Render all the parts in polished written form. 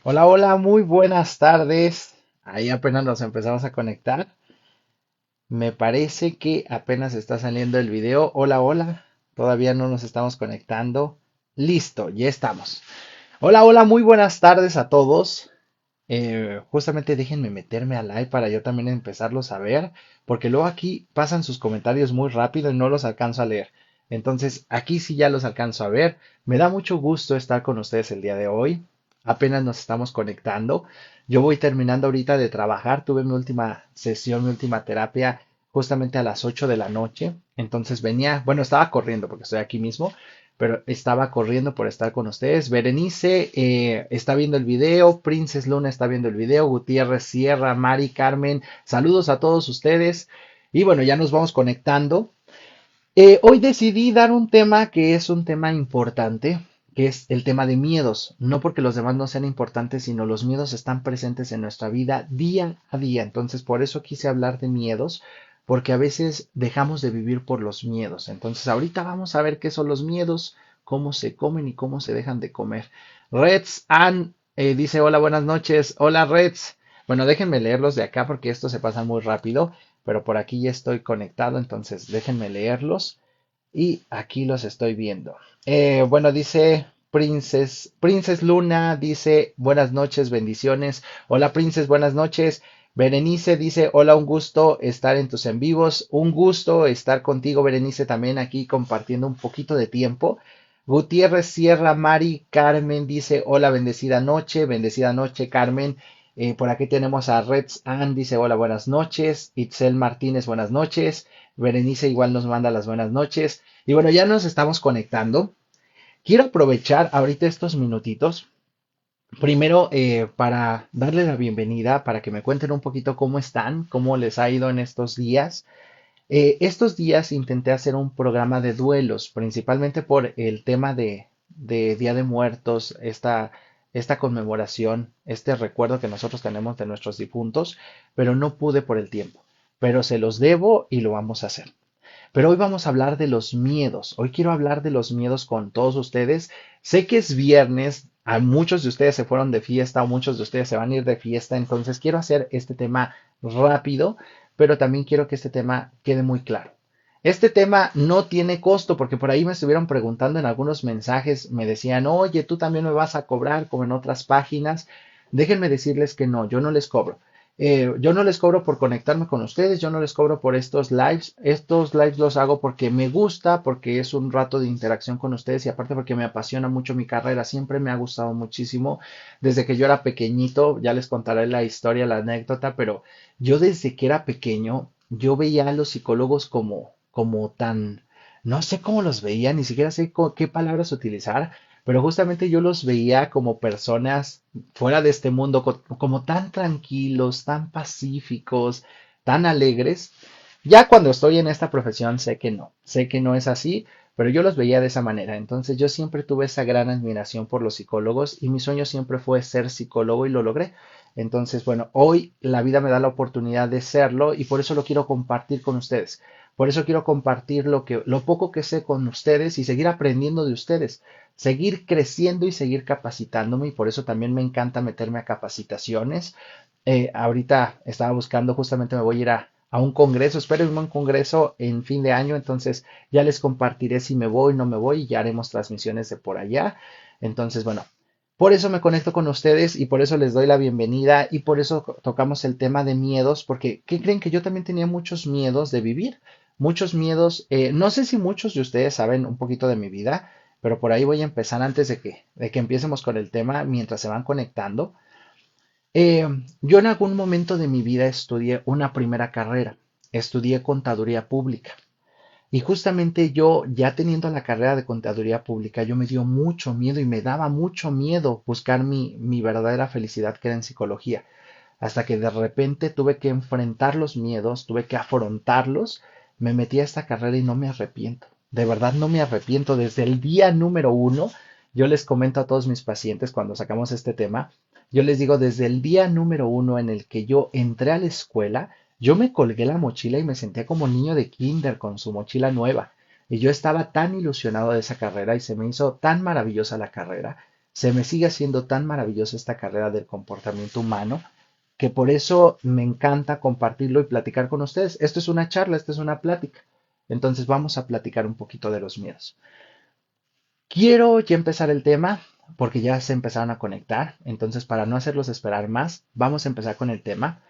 Hola, hola, muy buenas tardes. Ahí apenas nos empezamos a conectar. Me parece que apenas está saliendo el video. Hola, hola. Todavía no nos estamos conectando. Listo, ya estamos. Hola, hola, muy buenas tardes a todos. Justamente déjenme meterme al live para yo también empezarlos a ver, porque luego aquí pasan sus comentarios muy rápido y no los alcanzo a leer. Entonces, aquí sí ya los alcanzo a ver. Me da mucho gusto estar con ustedes el día de hoy. Apenas nos estamos conectando. Yo voy terminando ahorita de trabajar. Tuve mi última sesión, mi última terapia justamente a las 8 de la noche. Entonces venía, bueno, estaba corriendo porque estoy aquí mismo, pero estaba corriendo por estar con ustedes. Berenice está viendo el video, Princess Luna está viendo el video, Gutiérrez Sierra, Mari, Carmen, saludos a todos ustedes. Y bueno, ya nos vamos conectando. Hoy decidí dar un tema que es un tema importante, que es el tema de miedos. No porque los demás no sean importantes, sino los miedos están presentes en nuestra vida día a día. Entonces, por eso quise hablar de miedos, porque a veces dejamos de vivir por los miedos. Entonces, ahorita vamos a ver qué son los miedos, cómo se comen y cómo se dejan de comer. Reds Ann dice, hola, buenas noches. Hola, Reds. Bueno, déjenme leerlos de acá porque estos se pasan muy rápido, pero por aquí ya estoy conectado, entonces déjenme leerlos y aquí los estoy viendo. Bueno, dice Princess Luna, dice buenas noches, bendiciones. Hola, Princess, buenas noches. Berenice dice, hola, un gusto estar en tus en vivos, un gusto estar contigo, Berenice, también aquí compartiendo un poquito de tiempo. Gutiérrez Sierra Mari Carmen dice, hola, bendecida noche, Carmen. Por aquí tenemos a Reds Ann, dice, hola, buenas noches. Itzel Martínez, buenas noches. Berenice igual nos manda las buenas noches. Y bueno, ya nos estamos conectando. Quiero aprovechar ahorita estos minutitos. Primero, para darle la bienvenida, para que me cuenten un poquito cómo están, cómo les ha ido en estos días. Estos días intenté hacer un programa de duelos, principalmente por el tema de Día de Muertos, esta conmemoración, este recuerdo que nosotros tenemos de nuestros difuntos, pero no pude por el tiempo. Pero se los debo y lo vamos a hacer. Pero hoy vamos a hablar de los miedos. Hoy quiero hablar de los miedos con todos ustedes. Sé que es viernes, a muchos de ustedes se fueron de fiesta o muchos de ustedes se van a ir de fiesta, entonces quiero hacer este tema rápido, pero también quiero que este tema quede muy claro. Este tema no tiene costo porque por ahí me estuvieron preguntando en algunos mensajes, me decían, oye, tú también me vas a cobrar como en otras páginas. Déjenme decirles que no, yo no les cobro. Yo no les cobro por conectarme con ustedes, yo no les cobro por estos lives. Estos lives los hago porque me gusta, porque es un rato de interacción con ustedes y aparte porque me apasiona mucho mi carrera. Siempre me ha gustado muchísimo. Desde que yo era pequeñito, ya les contaré la historia, la anécdota, pero yo desde que era pequeño, yo veía a los psicólogos como tan, no sé cómo los veía, ni siquiera sé qué palabras utilizar, pero justamente yo los veía como personas fuera de este mundo, como tan tranquilos, tan pacíficos, tan alegres. Ya cuando estoy en esta profesión sé que no es así, pero yo los veía de esa manera. Entonces yo siempre tuve esa gran admiración por los psicólogos y mi sueño siempre fue ser psicólogo y lo logré. Entonces, bueno, hoy la vida me da la oportunidad de serlo y por eso lo quiero compartir con ustedes. Por eso quiero compartir lo poco que sé con ustedes y seguir aprendiendo de ustedes, seguir creciendo y seguir capacitándome y por eso también me encanta meterme a capacitaciones. Ahorita estaba buscando, justamente me voy a ir a un congreso, espero irme a un congreso en fin de año, entonces ya les compartiré si me voy, no me voy y ya haremos transmisiones de por allá. Entonces, bueno, por eso me conecto con ustedes y por eso les doy la bienvenida y por eso tocamos el tema de miedos, porque ¿qué creen? Que yo también tenía muchos miedos de vivir, muchos miedos, no sé si muchos de ustedes saben un poquito de mi vida, pero por ahí voy a empezar antes de que empecemos con el tema mientras se van conectando. Yo en algún momento de mi vida estudié una primera carrera, estudié contaduría pública. Y justamente yo, ya teniendo la carrera de contaduría pública, yo me dio mucho miedo y me daba mucho miedo buscar mi verdadera felicidad que era en psicología. Hasta que de repente tuve que enfrentar los miedos, tuve que afrontarlos, me metí a esta carrera y no me arrepiento. De verdad no me arrepiento. Desde el día número uno, yo les comento a todos mis pacientes cuando sacamos este tema, yo les digo, desde el día número uno en el que yo entré a la escuela, yo me colgué la mochila y me sentía como niño de kinder con su mochila nueva. Y yo estaba tan ilusionado de esa carrera y se me hizo tan maravillosa la carrera. se me sigue haciendo tan maravillosa esta carrera del comportamiento humano que por eso me encanta compartirlo y platicar con ustedes. Esto es una charla, esto es una plática. Entonces vamos a platicar un poquito de los miedos. Quiero ya empezar el tema porque ya se empezaron a conectar. Entonces, para no hacerlos esperar más, vamos a empezar con el tema.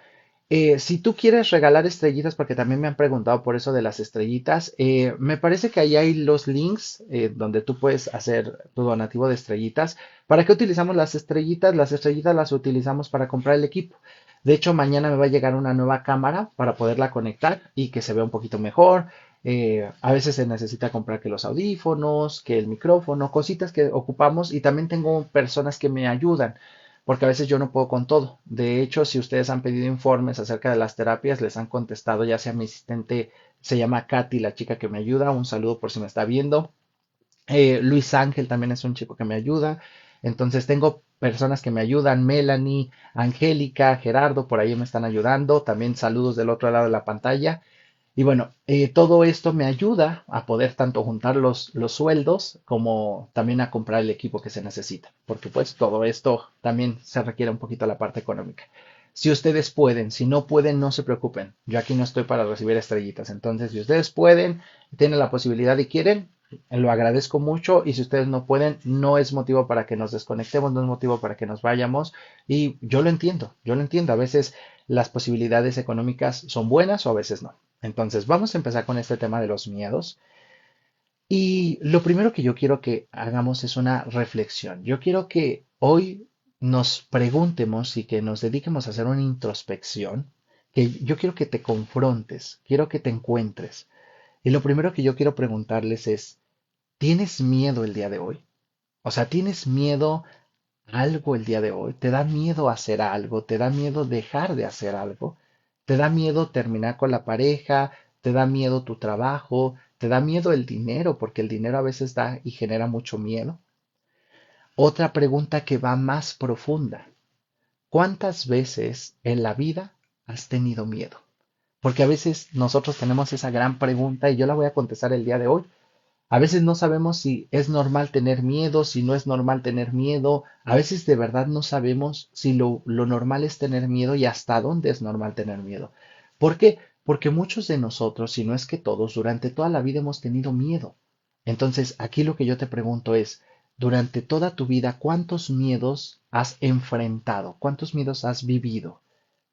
Si tú quieres regalar estrellitas, porque también me han preguntado por eso de las estrellitas, me parece que ahí hay los links donde tú puedes hacer tu donativo de estrellitas. ¿Para qué utilizamos las estrellitas? Las estrellitas las utilizamos para comprar el equipo. De hecho, mañana me va a llegar una nueva cámara para poderla conectar y que se vea un poquito mejor. A veces se necesita comprar que los audífonos, que el micrófono, cositas que ocupamos y también tengo personas que me ayudan porque a veces yo no puedo con todo. De hecho, si ustedes han pedido informes acerca de las terapias, les han contestado, ya sea mi asistente, se llama Katy, la chica que me ayuda, un saludo por si me está viendo. Luis Ángel también es un chico que me ayuda. Entonces tengo personas que me ayudan, Melanie, Angélica, Gerardo, por ahí me están ayudando. También saludos del otro lado de la pantalla. Y bueno, todo esto me ayuda a poder tanto juntar los sueldos como también a comprar el equipo que se necesita, porque pues todo esto también se requiere un poquito la parte económica. Si ustedes pueden, si no pueden, no se preocupen. Yo aquí no estoy para recibir estrellitas. Entonces, si ustedes pueden, tienen la posibilidad y quieren, lo agradezco mucho. Y si ustedes no pueden, no es motivo para que nos desconectemos, no es motivo para que nos vayamos. Y yo lo entiendo, yo lo entiendo. A veces las posibilidades económicas son buenas o a veces no. Entonces, vamos a empezar con este tema de los miedos. Y lo primero que yo quiero que hagamos es una reflexión. Yo quiero que hoy nos preguntemos y que nos dediquemos a hacer una introspección, que yo quiero que te confrontes, quiero que te encuentres. Y lo primero que yo quiero preguntarles es, ¿tienes miedo el día de hoy? O sea, ¿tienes miedo a algo el día de hoy? ¿Te da miedo hacer algo? ¿Te da miedo dejar de hacer algo? ¿Te da miedo terminar con la pareja? ¿Te da miedo tu trabajo? ¿Te da miedo el dinero? Porque el dinero a veces da y genera mucho miedo. Otra pregunta que va más profunda. ¿Cuántas veces en la vida has tenido miedo? Porque a veces nosotros tenemos esa gran pregunta y yo la voy a contestar el día de hoy. A veces no sabemos si es normal tener miedo, si no es normal tener miedo. A veces de verdad no sabemos si lo normal es tener miedo y hasta dónde es normal tener miedo. ¿Por qué? Porque muchos de nosotros, si no es que todos, durante toda la vida hemos tenido miedo. Entonces, aquí lo que yo te pregunto es, durante toda tu vida, ¿cuántos miedos has enfrentado? ¿Cuántos miedos has vivido?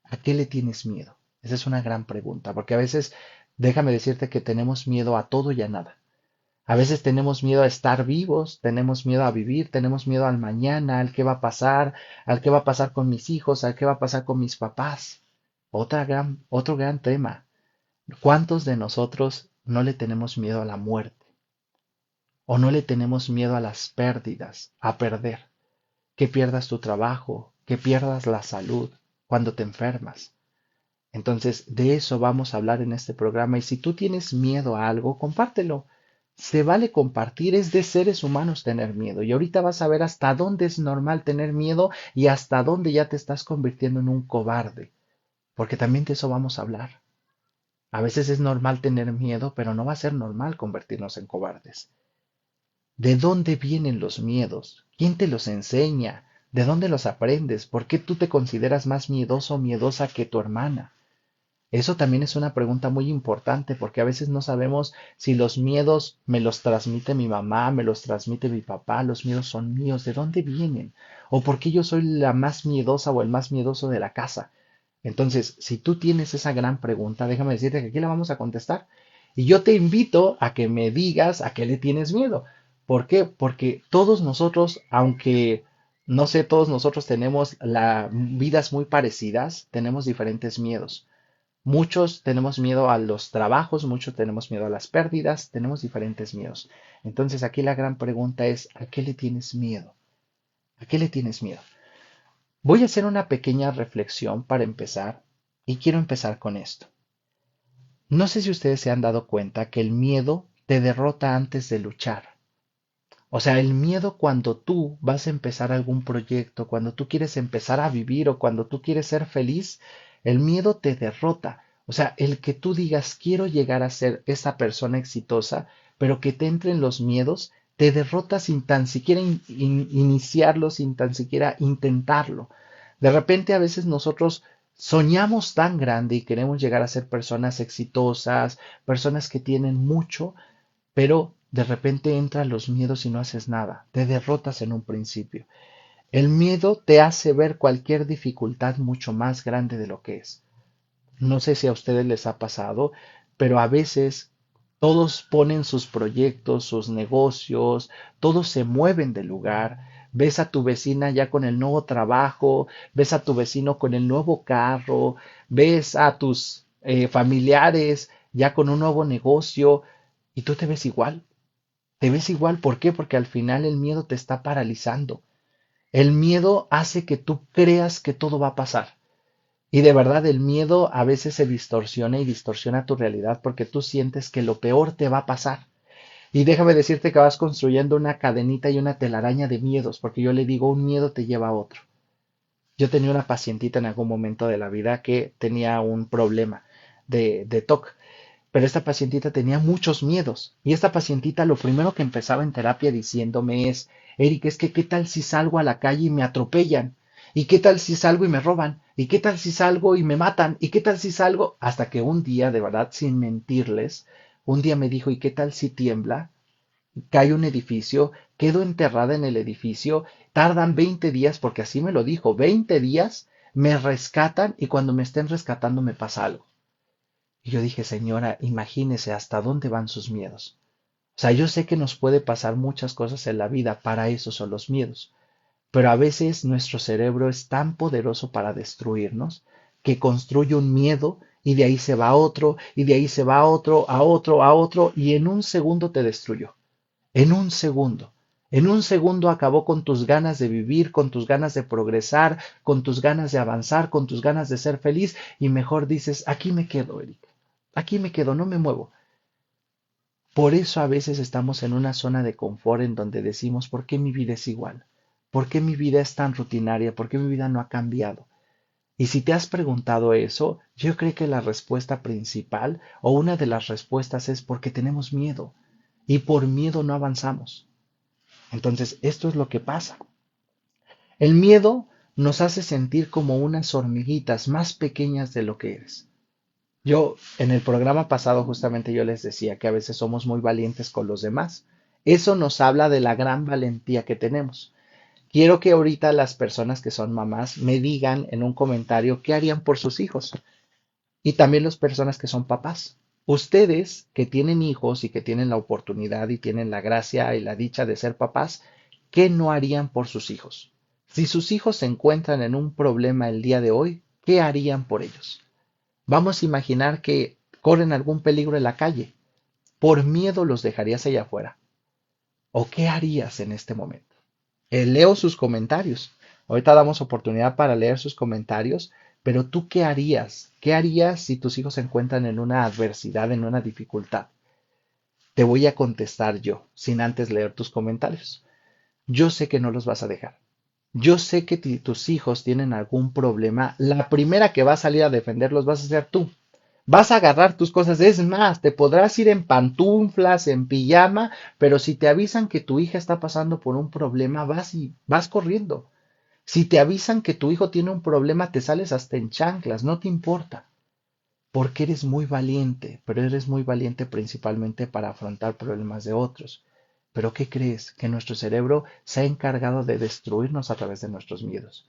¿A qué le tienes miedo? Esa es una gran pregunta, porque a veces, déjame decirte que tenemos miedo a todo y a nada. A veces tenemos miedo a estar vivos, tenemos miedo a vivir, tenemos miedo al mañana, al qué va a pasar, al qué va a pasar con mis hijos, al qué va a pasar con mis papás. Otro gran tema. ¿Cuántos de nosotros no le tenemos miedo a la muerte? ¿O no le tenemos miedo a las pérdidas, a perder? Que pierdas tu trabajo, que pierdas la salud cuando te enfermas. Entonces, de eso vamos a hablar en este programa y si tú tienes miedo a algo, compártelo. Se vale compartir, es de seres humanos tener miedo. Y ahorita vas a ver hasta dónde es normal tener miedo y hasta dónde ya te estás convirtiendo en un cobarde. Porque también de eso vamos a hablar. A veces es normal tener miedo, pero no va a ser normal convertirnos en cobardes. ¿De dónde vienen los miedos? ¿Quién te los enseña? ¿De dónde los aprendes? ¿Por qué tú te consideras más miedoso o miedosa que tu hermana? Eso también es una pregunta muy importante porque a veces no sabemos si los miedos me los transmite mi mamá, me los transmite mi papá, los miedos son míos, ¿de dónde vienen? ¿O por qué yo soy la más miedosa o el más miedoso de la casa? Entonces, si tú tienes esa gran pregunta, déjame decirte que aquí la vamos a contestar. Y yo te invito a que me digas a qué le tienes miedo. ¿Por qué? Porque todos nosotros, aunque no sé, todos nosotros tenemos vidas muy parecidas, tenemos diferentes miedos. Muchos tenemos miedo a los trabajos, muchos tenemos miedo a las pérdidas, tenemos diferentes miedos. Entonces aquí la gran pregunta es, ¿a qué le tienes miedo? ¿A qué le tienes miedo? Voy a hacer una pequeña reflexión para empezar y quiero empezar con esto. No sé si ustedes se han dado cuenta que el miedo te derrota antes de luchar. O sea, el miedo cuando tú vas a empezar algún proyecto, cuando tú quieres empezar a vivir o cuando tú quieres ser feliz, el miedo te derrota. O sea, el que tú digas quiero llegar a ser esa persona exitosa, pero que te entren los miedos, te derrota sin tan siquiera iniciarlo, sin tan siquiera intentarlo. De repente a veces nosotros soñamos tan grande y queremos llegar a ser personas exitosas, personas que tienen mucho, pero de repente entran los miedos y no haces nada, te derrotas en un principio. El miedo te hace ver cualquier dificultad mucho más grande de lo que es. No sé si a ustedes les ha pasado, pero a veces todos ponen sus proyectos, sus negocios, todos se mueven de lugar. Ves a tu vecina ya con el nuevo trabajo, ves a tu vecino con el nuevo carro, ves a tus familiares ya con un nuevo negocio y tú te ves igual. Te ves igual, ¿por qué? Porque al final el miedo te está paralizando. El miedo hace que tú creas que todo va a pasar. Y de verdad el miedo a veces se distorsiona y distorsiona tu realidad porque tú sientes que lo peor te va a pasar. Y déjame decirte que vas construyendo una cadenita y una telaraña de miedos, porque yo le digo, un miedo te lleva a otro. Yo tenía una pacientita en algún momento de la vida que tenía un problema de TOC, pero esta pacientita tenía muchos miedos. Y esta pacientita lo primero que empezaba en terapia diciéndome es, Eric, es que qué tal si salgo a la calle y me atropellan. ¿Y qué tal si salgo y me roban? ¿Y qué tal si salgo y me matan? ¿Y qué tal si salgo? Hasta que un día, de verdad, sin mentirles, un día me dijo, ¿y qué tal si tiembla? Cae un edificio, quedo enterrada en el edificio, tardan 20 días, porque así me lo dijo, 20 días, me rescatan y cuando me estén rescatando me pasa algo. Y yo dije, señora, imagínese hasta dónde van sus miedos. O sea, yo sé que nos puede pasar muchas cosas en la vida, para eso son los miedos. Pero a veces nuestro cerebro es tan poderoso para destruirnos que construye un miedo y de ahí se va a otro, y de ahí se va a otro, a otro, a otro, y en un segundo te destruyó. En un segundo. En un segundo acabó con tus ganas de vivir, con tus ganas de progresar, con tus ganas de avanzar, con tus ganas de ser feliz, y mejor dices, aquí me quedo, Eric. Aquí me quedo, no me muevo. Por eso a veces estamos en una zona de confort en donde decimos, ¿por qué mi vida es igual? ¿Por qué mi vida es tan rutinaria? ¿Por qué mi vida no ha cambiado? Y si te has preguntado eso, yo creo que la respuesta principal o una de las respuestas es porque tenemos miedo y por miedo no avanzamos. Entonces, esto es lo que pasa. El miedo nos hace sentir como unas hormiguitas más pequeñas de lo que eres. Yo, en el programa pasado, justamente yo les decía que a veces somos muy valientes con los demás. Eso nos habla de la gran valentía que tenemos. Quiero que ahorita las personas que son mamás me digan en un comentario qué harían por sus hijos. Y también las personas que son papás. Ustedes que tienen hijos y que tienen la oportunidad y tienen la gracia y la dicha de ser papás, ¿qué no harían por sus hijos? Si sus hijos se encuentran en un problema el día de hoy, ¿qué harían por ellos? Vamos a imaginar que corren algún peligro en la calle. ¿Por miedo los dejarías allá afuera? ¿O qué harías en este momento? Leo sus comentarios. Ahorita damos oportunidad para leer sus comentarios, pero ¿tú qué harías? ¿Qué harías si tus hijos se encuentran en una adversidad, en una dificultad? Te voy a contestar yo, sin antes leer tus comentarios. Yo sé que no los vas a dejar. Yo sé que tus hijos tienen algún problema. La primera que va a salir a defenderlos vas a ser tú. Vas a agarrar tus cosas. Es más, te podrás ir en pantuflas, en pijama, pero si te avisan que tu hija está pasando por un problema, vas y vas corriendo. Si te avisan que tu hijo tiene un problema, te sales hasta en chanclas, no te importa, porque eres muy valiente, pero eres muy valiente principalmente para afrontar problemas de otros. Pero ¿qué crees? Que nuestro cerebro se ha encargado de destruirnos a través de nuestros miedos.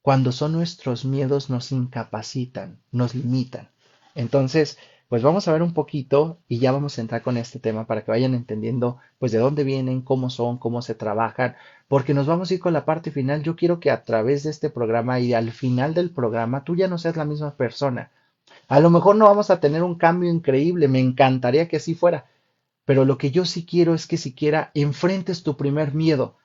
Cuando son nuestros miedos nos incapacitan, nos limitan. Entonces, pues vamos a ver un poquito y ya vamos a entrar con este tema para que vayan entendiendo pues de dónde vienen, cómo son, cómo se trabajan, porque nos vamos a ir con la parte final. Yo quiero que a través de este programa y al final del programa tú ya no seas la misma persona. A lo mejor no vamos a tener un cambio increíble, me encantaría que así fuera, pero lo que yo sí quiero es que siquiera enfrentes tu primer miedo.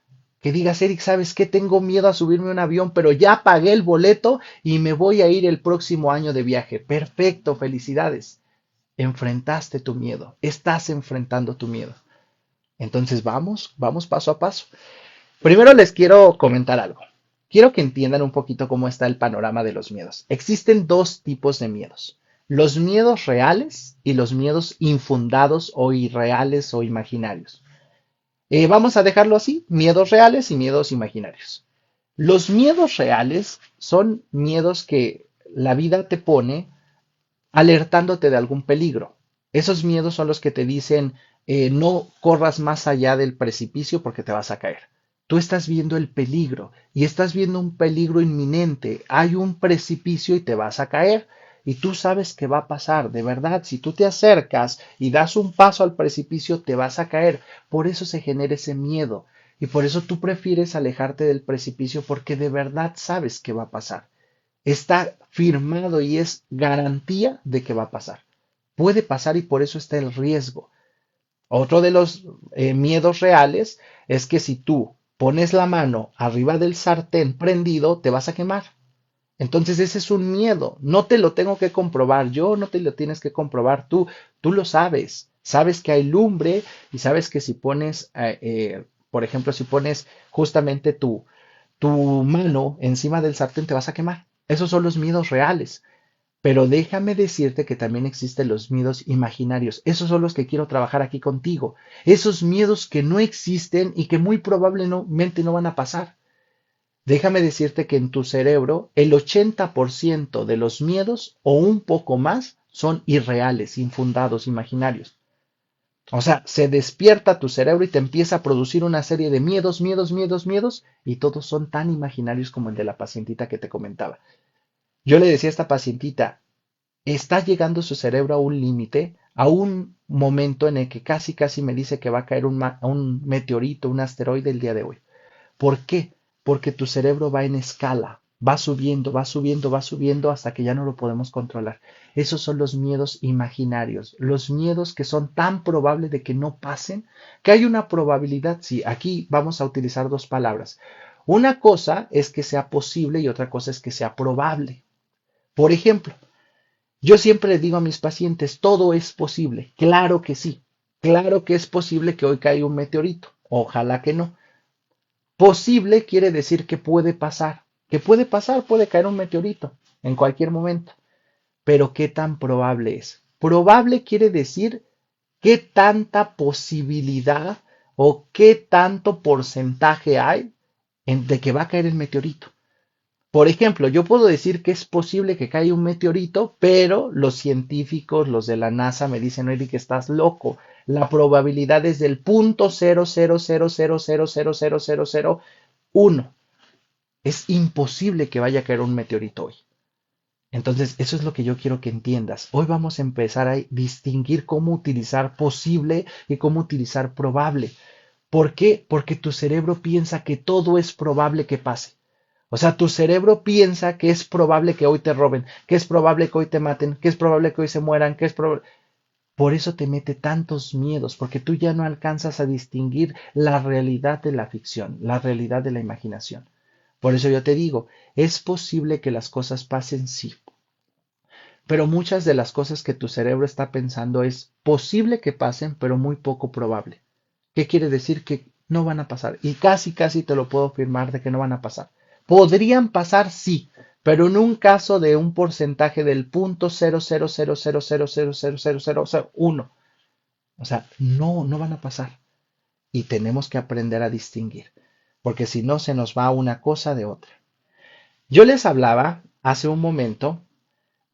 Que digas, Eric, ¿sabes qué? Tengo miedo a subirme a un avión, pero ya pagué el boleto y me voy a ir el próximo año de viaje. Perfecto, felicidades. Enfrentaste tu miedo, estás enfrentando tu miedo. Entonces vamos paso a paso. Primero les quiero comentar algo. Quiero que entiendan un poquito cómo está el panorama de los miedos. Existen dos tipos de miedos. Los miedos reales y los miedos infundados o irreales o imaginarios. Vamos a dejarlo así, miedos reales y miedos imaginarios. Los miedos reales son miedos que la vida te pone alertándote de algún peligro. Esos miedos son los que te dicen, no corras más allá del precipicio porque te vas a caer. Tú estás viendo el peligro y estás viendo un peligro inminente. Hay un precipicio y te vas a caer. Y tú sabes que va a pasar, de verdad, si tú te acercas y das un paso al precipicio, te vas a caer. Por eso se genera ese miedo. Y por eso tú prefieres alejarte del precipicio porque de verdad sabes que va a pasar. Está firmado y es garantía de que va a pasar. Puede pasar y por eso está el riesgo. Otro de los miedos reales es que si tú pones la mano arriba del sartén prendido, te vas a quemar. Entonces ese es un miedo. No te lo tengo que comprobar yo, no te lo tienes que comprobar tú. Tú lo sabes. Sabes que hay lumbre y sabes que si pones, por ejemplo, si pones justamente tu mano encima del sartén, te vas a quemar. Esos son los miedos reales. Pero déjame decirte que también existen los miedos imaginarios. Esos son los que quiero trabajar aquí contigo. Esos miedos que no existen y que muy probablemente no van a pasar. Déjame decirte que en tu cerebro el 80% de los miedos o un poco más son irreales, infundados, imaginarios. O sea, se despierta tu cerebro y te empieza a producir una serie de miedos, miedos, miedos, miedos, y todos son tan imaginarios como el de la pacientita que te comentaba. Yo le decía a esta pacientita, está llegando su cerebro a un límite, a un momento en el que casi, casi me dice que va a caer un meteorito, un asteroide el día de hoy. ¿Por qué? Porque tu cerebro va en escala, va subiendo, va subiendo, va subiendo hasta que ya no lo podemos controlar. Esos son los miedos imaginarios, los miedos que son tan probables de que no pasen, que hay una probabilidad, sí, aquí vamos a utilizar dos palabras. Una cosa es que sea posible y otra cosa es que sea probable. Por ejemplo, yo siempre le digo a mis pacientes, todo es posible. Claro que sí. Claro que es posible que hoy caiga un meteorito. Ojalá que no. Posible quiere decir que puede pasar. Que puede pasar, puede caer un meteorito en cualquier momento. Pero ¿qué tan probable es? Probable quiere decir qué tanta posibilidad o qué tanto porcentaje hay de que va a caer el meteorito. Por ejemplo, yo puedo decir que es posible que caiga un meteorito, pero los científicos, los de la NASA, me dicen, oye, que estás loco. La probabilidad es del 0.00000000001. Es imposible que vaya a caer un meteorito hoy. Entonces, eso es lo que yo quiero que entiendas. Hoy vamos a empezar a distinguir cómo utilizar posible y cómo utilizar probable. ¿Por qué? Porque tu cerebro piensa que todo es probable que pase. O sea, tu cerebro piensa que es probable que hoy te roben, que es probable que hoy te maten, que es probable que hoy se mueran, que es probable... Por eso te mete tantos miedos, porque tú ya no alcanzas a distinguir la realidad de la ficción, la realidad de la imaginación. Por eso yo te digo, ¿es posible que las cosas pasen? Sí, pero muchas de las cosas que tu cerebro está pensando es posible que pasen, pero muy poco probable. ¿Qué quiere decir? Que no van a pasar. Y casi, casi te lo puedo afirmar de que no van a pasar. Podrían pasar, sí, pero en un caso de un porcentaje del punto 0.00000000001. O sea, no, no van a pasar. Y tenemos que aprender a distinguir, porque si no se nos va una cosa de otra. Yo les hablaba hace un momento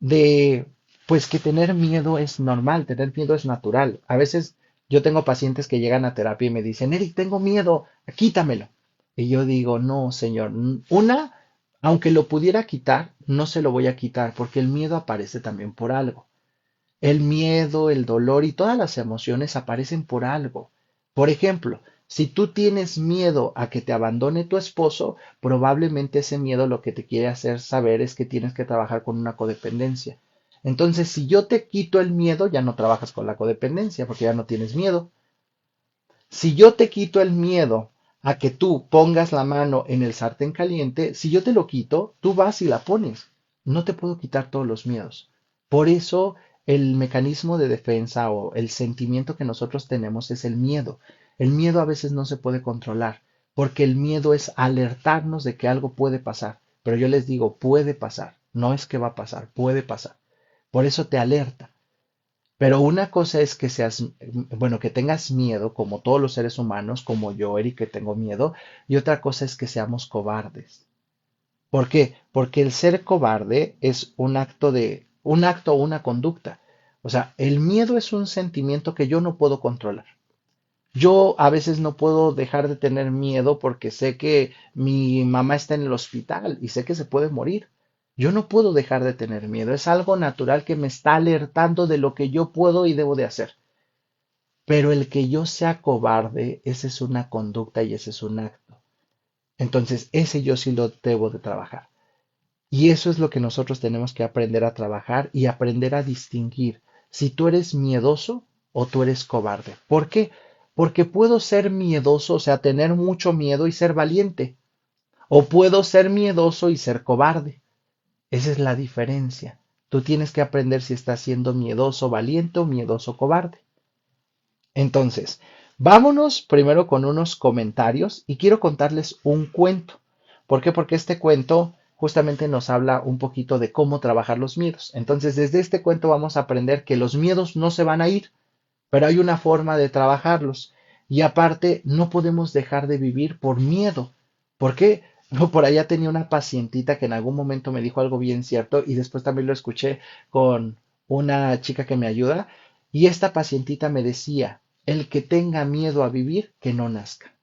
de pues que tener miedo es normal, tener miedo es natural. A veces yo tengo pacientes que llegan a terapia y me dicen, Eric, tengo miedo, quítamelo. Y yo digo, no, señor, aunque lo pudiera quitar, no se lo voy a quitar porque el miedo aparece también por algo. El miedo, el dolor y todas las emociones aparecen por algo. Por ejemplo, si tú tienes miedo a que te abandone tu esposo, probablemente ese miedo lo que te quiere hacer saber es que tienes que trabajar con una codependencia. Entonces, si yo te quito el miedo, ya no trabajas con la codependencia porque ya no tienes miedo. Si yo te quito el miedo a que tú pongas la mano en el sartén caliente, si yo te lo quito, tú vas y la pones. No te puedo quitar todos los miedos. Por eso el mecanismo de defensa o el sentimiento que nosotros tenemos es el miedo. El miedo a veces no se puede controlar, porque el miedo es alertarnos de que algo puede pasar. Pero yo les digo, puede pasar. No es que va a pasar, puede pasar. Por eso te alerta. Pero una cosa es que seas, bueno, que tengas miedo, como todos los seres humanos, como yo, Eric, que tengo miedo, y otra cosa es que seamos cobardes. ¿Por qué? Porque el ser cobarde es un acto o una conducta. O sea, el miedo es un sentimiento que yo no puedo controlar. Yo a veces no puedo dejar de tener miedo porque sé que mi mamá está en el hospital y sé que se puede morir. Yo no puedo dejar de tener miedo. Es algo natural que me está alertando de lo que yo puedo y debo de hacer. Pero el que yo sea cobarde, esa es una conducta y ese es un acto. Entonces, ese yo sí lo debo de trabajar. Y eso es lo que nosotros tenemos que aprender a trabajar y aprender a distinguir si tú eres miedoso o tú eres cobarde. ¿Por qué? Porque puedo ser miedoso, o sea, tener mucho miedo y ser valiente. O puedo ser miedoso y ser cobarde. Esa es la diferencia. Tú tienes que aprender si estás siendo miedoso, valiente o miedoso, cobarde. Entonces, vámonos primero con unos comentarios y quiero contarles un cuento. ¿Por qué? Porque este cuento justamente nos habla un poquito de cómo trabajar los miedos. Entonces, desde este cuento vamos a aprender que los miedos no se van a ir, pero hay una forma de trabajarlos. Y aparte, no podemos dejar de vivir por miedo. ¿Por qué? Por allá tenía una pacientita que en algún momento me dijo algo bien cierto y después también lo escuché con una chica que me ayuda. Y esta pacientita me decía, el que tenga miedo a vivir, que no nazca.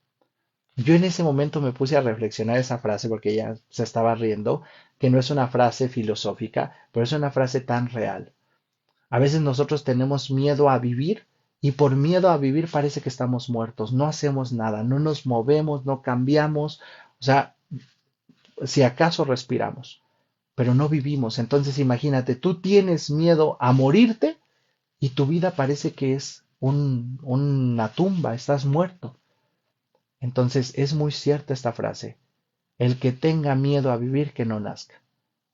Yo en ese momento me puse a reflexionar esa frase porque ella se estaba riendo, que no es una frase filosófica, pero es una frase tan real. A veces nosotros tenemos miedo a vivir y por miedo a vivir parece que estamos muertos, no hacemos nada, no nos movemos, no cambiamos, o sea, si acaso respiramos, pero no vivimos. Entonces imagínate, tú tienes miedo a morirte y tu vida parece que es una tumba, estás muerto. Entonces es muy cierta esta frase, el que tenga miedo a vivir que no nazca.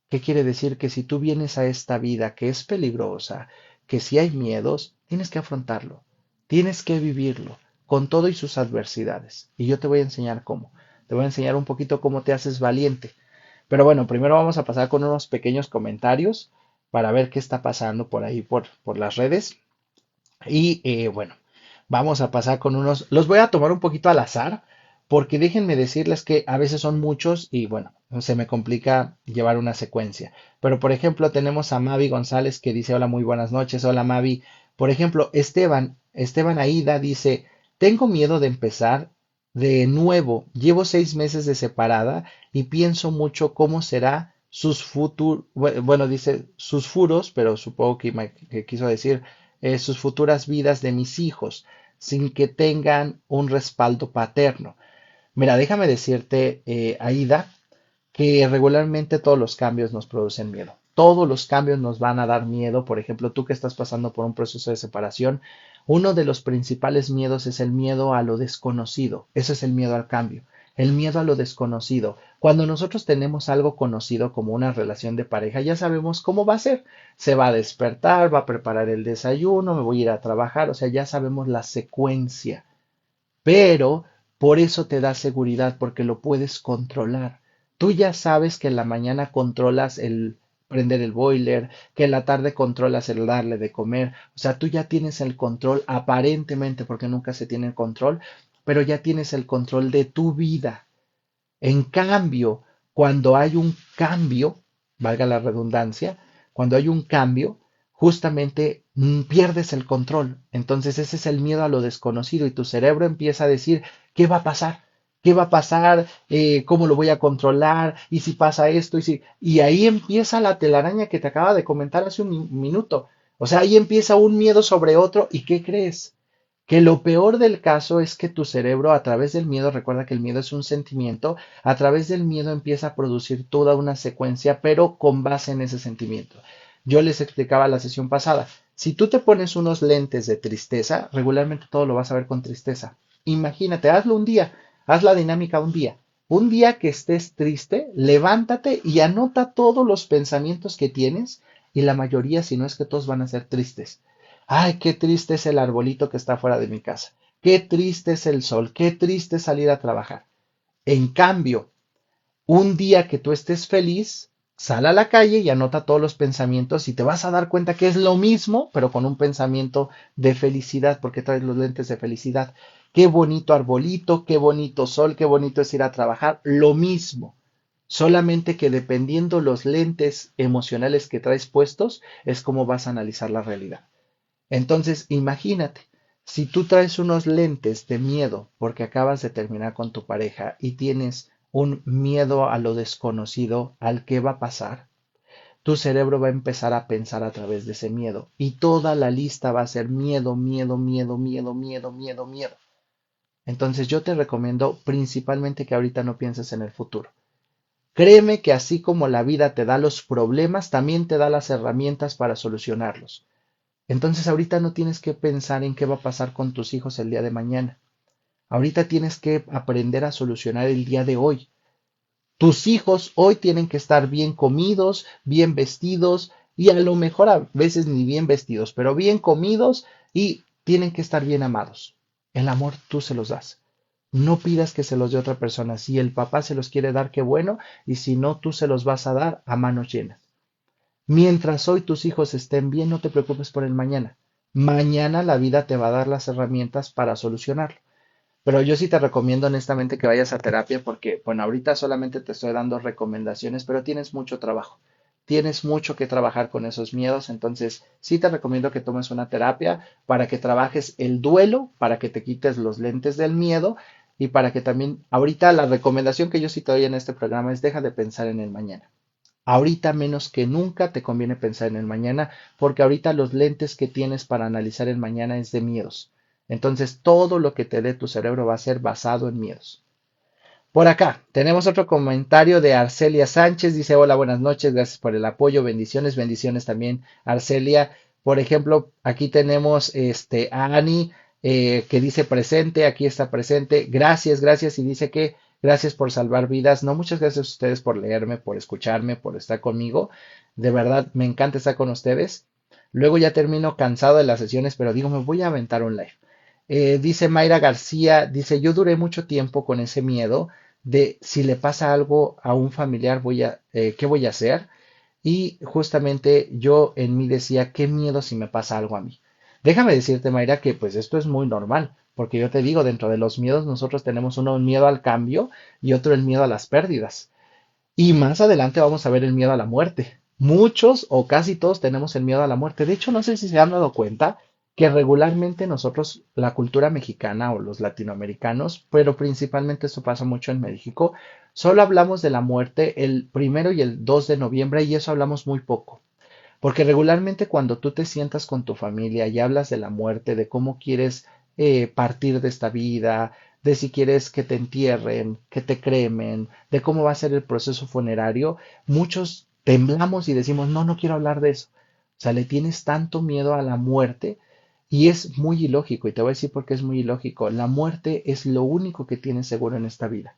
¿Qué quiere decir? Que si tú vienes a esta vida que es peligrosa, que si hay miedos, tienes que afrontarlo, tienes que vivirlo, con todo y sus adversidades. Y yo te voy a enseñar cómo. Te voy a enseñar un poquito cómo te haces valiente. Pero bueno, primero vamos a pasar con unos pequeños comentarios para ver qué está pasando por ahí, por las redes. Y bueno, vamos a pasar con unos, los voy a tomar un poquito al azar, porque déjenme decirles que a veces son muchos y bueno, se me complica llevar una secuencia. Pero por ejemplo, tenemos a Mavi González que dice, hola, muy buenas noches, hola Mavi. Por ejemplo, Esteban Aida dice, tengo miedo de empezar de nuevo, llevo 6 meses de separada y pienso mucho cómo será sus futuros, bueno, dice sus furos, pero supongo que quiso decir sus futuras vidas de mis hijos sin que tengan un respaldo paterno. Mira, déjame decirte, Aida, que regularmente todos los cambios nos producen miedo. Todos los cambios nos van a dar miedo. Por ejemplo, tú que estás pasando por un proceso de separación, uno de los principales miedos es el miedo a lo desconocido. Ese es el miedo al cambio, el miedo a lo desconocido. Cuando nosotros tenemos algo conocido como una relación de pareja, ya sabemos cómo va a ser. Se va a despertar, va a preparar el desayuno, me voy a ir a trabajar, o sea, ya sabemos la secuencia. Pero por eso te da seguridad, porque lo puedes controlar. Tú ya sabes que en la mañana controlas el prender el boiler, que en la tarde controlas el darle de comer. O sea, tú ya tienes el control aparentemente, porque nunca se tiene el control, pero ya tienes el control de tu vida. En cambio, cuando hay un cambio, valga la redundancia, cuando hay un cambio, justamente pierdes el control. Entonces ese es el miedo a lo desconocido y tu cerebro empieza a decir, ¿qué va a pasar? ¿Qué va a pasar? ¿Cómo lo voy a controlar? ¿Y si pasa esto? Y ahí empieza la telaraña que te acaba de comentar hace un minuto. O sea, ahí empieza un miedo sobre otro. ¿Y qué crees? Que lo peor del caso es que tu cerebro a través del miedo, recuerda que el miedo es un sentimiento, a través del miedo empieza a producir toda una secuencia, pero con base en ese sentimiento. Yo les explicaba la sesión pasada, si tú te pones unos lentes de tristeza, regularmente todo lo vas a ver con tristeza. Imagínate, hazlo un día, haz la dinámica un día. Un día que estés triste, levántate y anota todos los pensamientos que tienes y la mayoría, si no es que todos van a ser tristes. Ay, qué triste es el arbolito que está fuera de mi casa. Qué triste es el sol. Qué triste es salir a trabajar. En cambio, un día que tú estés feliz, Sal a la calle y anota todos los pensamientos y te vas a dar cuenta que es lo mismo, pero con un pensamiento de felicidad, porque traes los lentes de felicidad. Qué bonito arbolito, qué bonito sol, qué bonito es ir a trabajar. Lo mismo. Solamente que dependiendo los lentes emocionales que traes puestos, es como vas a analizar la realidad. Entonces, imagínate, si tú traes unos lentes de miedo porque acabas de terminar con tu pareja y tienes un miedo a lo desconocido, al que va a pasar, tu cerebro va a empezar a pensar a través de ese miedo y toda la lista va a ser miedo, miedo, miedo, miedo, miedo, miedo, miedo. Entonces yo te recomiendo principalmente que ahorita no pienses en el futuro. Créeme que así como la vida te da los problemas, también te da las herramientas para solucionarlos. Entonces ahorita no tienes que pensar en qué va a pasar con tus hijos el día de mañana. Ahorita tienes que aprender a solucionar el día de hoy. Tus hijos hoy tienen que estar bien comidos, bien vestidos y a lo mejor a veces ni bien vestidos, pero bien comidos y tienen que estar bien amados. El amor tú se los das. No pidas que se los dé otra persona. Si el papá se los quiere dar, qué bueno, y si no, tú se los vas a dar a manos llenas. Mientras hoy tus hijos estén bien, no te preocupes por el mañana. Mañana la vida te va a dar las herramientas para solucionarlo. Pero yo sí te recomiendo honestamente que vayas a terapia porque, bueno, ahorita solamente te estoy dando recomendaciones, pero tienes mucho trabajo. Tienes mucho que trabajar con esos miedos, entonces sí te recomiendo que tomes una terapia para que trabajes el duelo, para que te quites los lentes del miedo y para que también, ahorita la recomendación que yo sí te doy en este programa es deja de pensar en el mañana. Ahorita menos que nunca te conviene pensar en el mañana, porque ahorita los lentes que tienes para analizar el mañana es de miedos. Entonces todo lo que te dé tu cerebro va a ser basado en miedos. Por acá tenemos otro comentario de Arcelia Sánchez. Dice, hola, buenas noches, gracias por el apoyo, bendiciones, bendiciones también, Arcelia. Por ejemplo, aquí tenemos a Ani que dice presente, aquí está presente. Gracias, gracias. Y dice que gracias por salvar vidas. No, muchas gracias a ustedes por leerme, por escucharme, por estar conmigo. De verdad, me encanta estar con ustedes. Luego ya termino cansado de las sesiones, pero digo, me voy a aventar un live. Dice Mayra García, dice, yo duré mucho tiempo con ese miedo de si le pasa algo a un familiar, ¿qué voy a hacer? Y justamente yo en mí decía, qué miedo si me pasa algo a mí. Déjame decirte, Mayra, que pues esto es muy normal, porque yo te digo, dentro de los miedos nosotros tenemos uno el miedo al cambio y otro el miedo a las pérdidas. Y más adelante vamos a ver el miedo a la muerte. Muchos o casi todos tenemos el miedo a la muerte. De hecho, no sé si se han dado cuenta que regularmente nosotros, la cultura mexicana o los latinoamericanos, pero principalmente esto pasa mucho en México, solo hablamos de la muerte el 1 y el 2 de noviembre y eso hablamos muy poco. Porque regularmente cuando tú te sientas con tu familia y hablas de la muerte, de cómo quieres partir de esta vida, de si quieres que te entierren, que te cremen, de cómo va a ser el proceso funerario, muchos temblamos y decimos, no, no quiero hablar de eso. O sea, le tienes tanto miedo a la muerte y es muy ilógico, y te voy a decir por qué es muy ilógico. La muerte es lo único que tienes seguro en esta vida.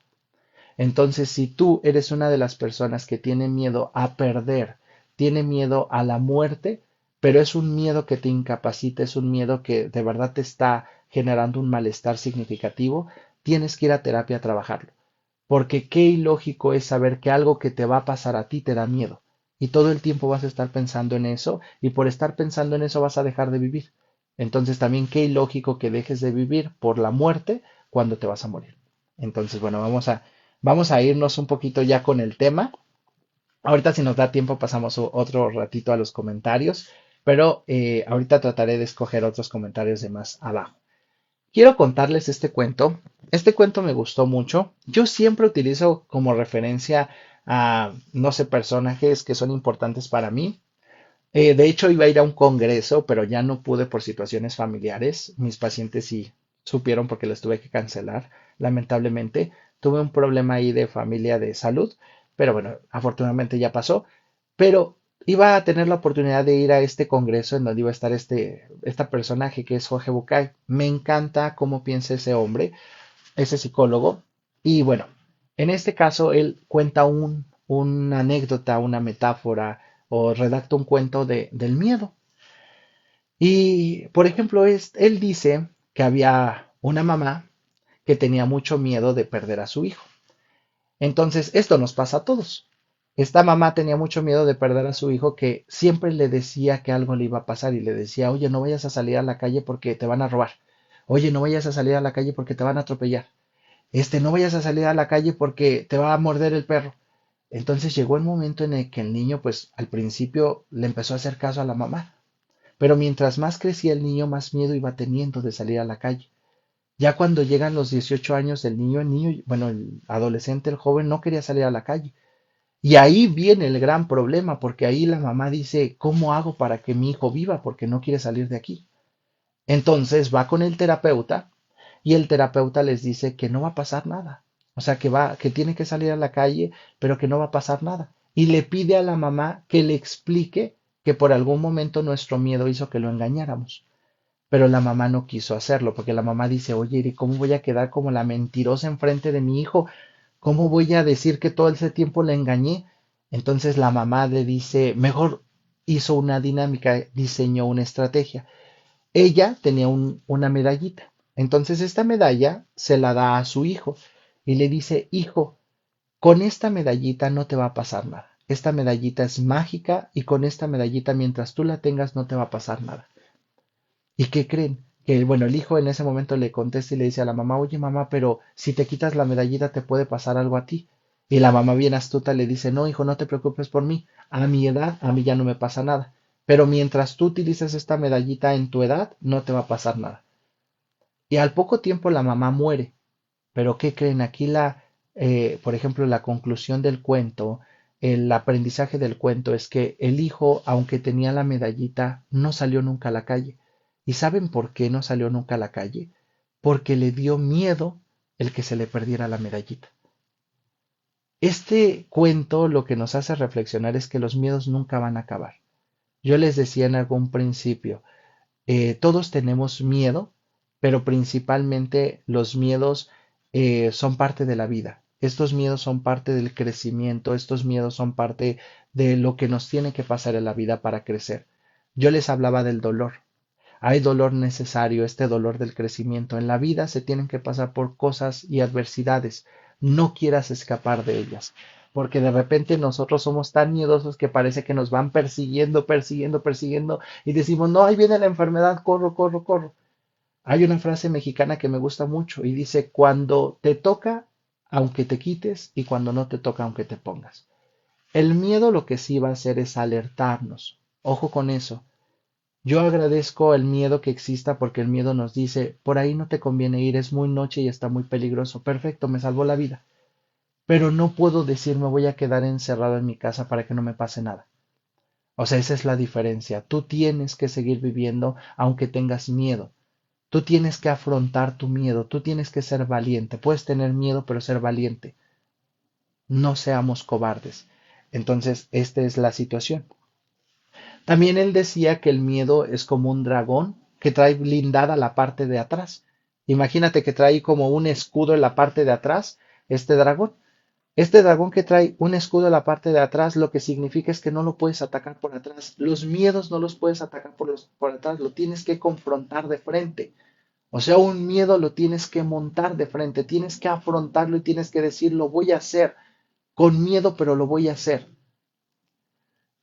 Entonces, si tú eres una de las personas que tiene miedo a perder, tiene miedo a la muerte, pero es un miedo que te incapacita, es un miedo que de verdad te está generando un malestar significativo, tienes que ir a terapia a trabajarlo. Porque qué ilógico es saber que algo que te va a pasar a ti te da miedo. Y todo el tiempo vas a estar pensando en eso, y por estar pensando en eso vas a dejar de vivir. Entonces también qué ilógico que dejes de vivir por la muerte cuando te vas a morir. Entonces, bueno, vamos a irnos un poquito ya con el tema. Ahorita si nos da tiempo pasamos otro ratito a los comentarios, pero ahorita trataré de escoger otros comentarios de más abajo. Quiero contarles este cuento. Este cuento me gustó mucho. Yo siempre utilizo como referencia a, no sé, personajes que son importantes para mí. De hecho, iba a ir a un congreso, pero ya no pude por situaciones familiares. Mis pacientes sí supieron porque les tuve que cancelar. Lamentablemente, tuve un problema ahí de familia de salud, pero bueno, afortunadamente ya pasó. Pero iba a tener la oportunidad de ir a este congreso en donde iba a estar esta personaje que es Jorge Bucay. Me encanta cómo piensa ese hombre, ese psicólogo. Y bueno, en este caso él cuenta una anécdota, una metáfora o redacta un cuento del miedo. Y, por ejemplo, él dice que había una mamá que tenía mucho miedo de perder a su hijo. Entonces, esto nos pasa a todos. Esta mamá tenía mucho miedo de perder a su hijo que siempre le decía que algo le iba a pasar y le decía, oye, no vayas a salir a la calle porque te van a robar. Oye, no vayas a salir a la calle porque te van a atropellar. No vayas a salir a la calle porque te va a morder el perro. Entonces llegó el momento en el que el niño, pues al principio le empezó a hacer caso a la mamá, pero mientras más crecía el niño, más miedo iba teniendo de salir a la calle. Ya cuando llegan los 18 años el niño, bueno, el adolescente, el joven, no quería salir a la calle. Y ahí viene el gran problema, porque ahí la mamá dice, ¿cómo hago para que mi hijo viva? Porque no quiere salir de aquí. Entonces va con el terapeuta y el terapeuta les dice que no va a pasar nada. O sea, que tiene que salir a la calle, pero que no va a pasar nada. Y le pide a la mamá que le explique que por algún momento nuestro miedo hizo que lo engañáramos. Pero la mamá no quiso hacerlo, porque la mamá dice, oye, ¿y cómo voy a quedar como la mentirosa enfrente de mi hijo? ¿Cómo voy a decir que todo ese tiempo le engañé? Entonces la mamá le dice, mejor hizo una dinámica, diseñó una estrategia. Ella tenía una medallita. Entonces esta medalla se la da a su hijo y le dice, hijo, con esta medallita no te va a pasar nada. Esta medallita es mágica y con esta medallita mientras tú la tengas no te va a pasar nada. ¿Y qué creen? Que bueno, el hijo en ese momento le contesta y le dice a la mamá, oye mamá, pero si te quitas la medallita te puede pasar algo a ti. Y la mamá bien astuta le dice, no, hijo, no te preocupes por mí. A mi edad, a mí ya no me pasa nada. Pero mientras tú utilices esta medallita en tu edad, no te va a pasar nada. Y al poco tiempo la mamá muere. Pero ¿qué creen? Aquí por ejemplo, la conclusión del cuento, el aprendizaje del cuento es que el hijo, aunque tenía la medallita, no salió nunca a la calle. ¿Y saben por qué no salió nunca a la calle? Porque le dio miedo el que se le perdiera la medallita. Este cuento lo que nos hace reflexionar es que los miedos nunca van a acabar. Yo les decía en algún principio, todos tenemos miedo, pero principalmente los miedos son parte de la vida. Estos miedos son parte del crecimiento, estos miedos son parte de lo que nos tiene que pasar en la vida para crecer. Yo les hablaba del dolor. Hay dolor necesario, este dolor del crecimiento. En la vida se tienen que pasar por cosas y adversidades. No quieras escapar de ellas, porque de repente nosotros somos tan miedosos que parece que nos van persiguiendo, persiguiendo, persiguiendo y decimos, no, ahí viene la enfermedad, corro, corro, corro. Hay una frase mexicana que me gusta mucho y dice, cuando te toca, aunque te quites, y cuando no te toca, aunque te pongas. El miedo lo que sí va a hacer es alertarnos. Ojo con eso. Yo agradezco el miedo que exista porque el miedo nos dice, por ahí no te conviene ir, es muy noche y está muy peligroso. Perfecto, me salvó la vida. Pero no puedo decir me voy a quedar encerrado en mi casa para que no me pase nada. O sea, esa es la diferencia. Tú tienes que seguir viviendo aunque tengas miedo. Tú tienes que afrontar tu miedo, tú tienes que ser valiente. Puedes tener miedo, pero ser valiente. No seamos cobardes. Entonces, esta es la situación. También él decía que el miedo es como un dragón que trae blindada la parte de atrás. Imagínate que trae como un escudo en la parte de atrás, este dragón. Este dragón que trae un escudo en la parte de atrás, lo que significa es que no lo puedes atacar por atrás. Los miedos no los puedes atacar por atrás, lo tienes que confrontar de frente. O sea, un miedo lo tienes que montar de frente, tienes que afrontarlo y tienes que decir, lo voy a hacer con miedo, pero lo voy a hacer.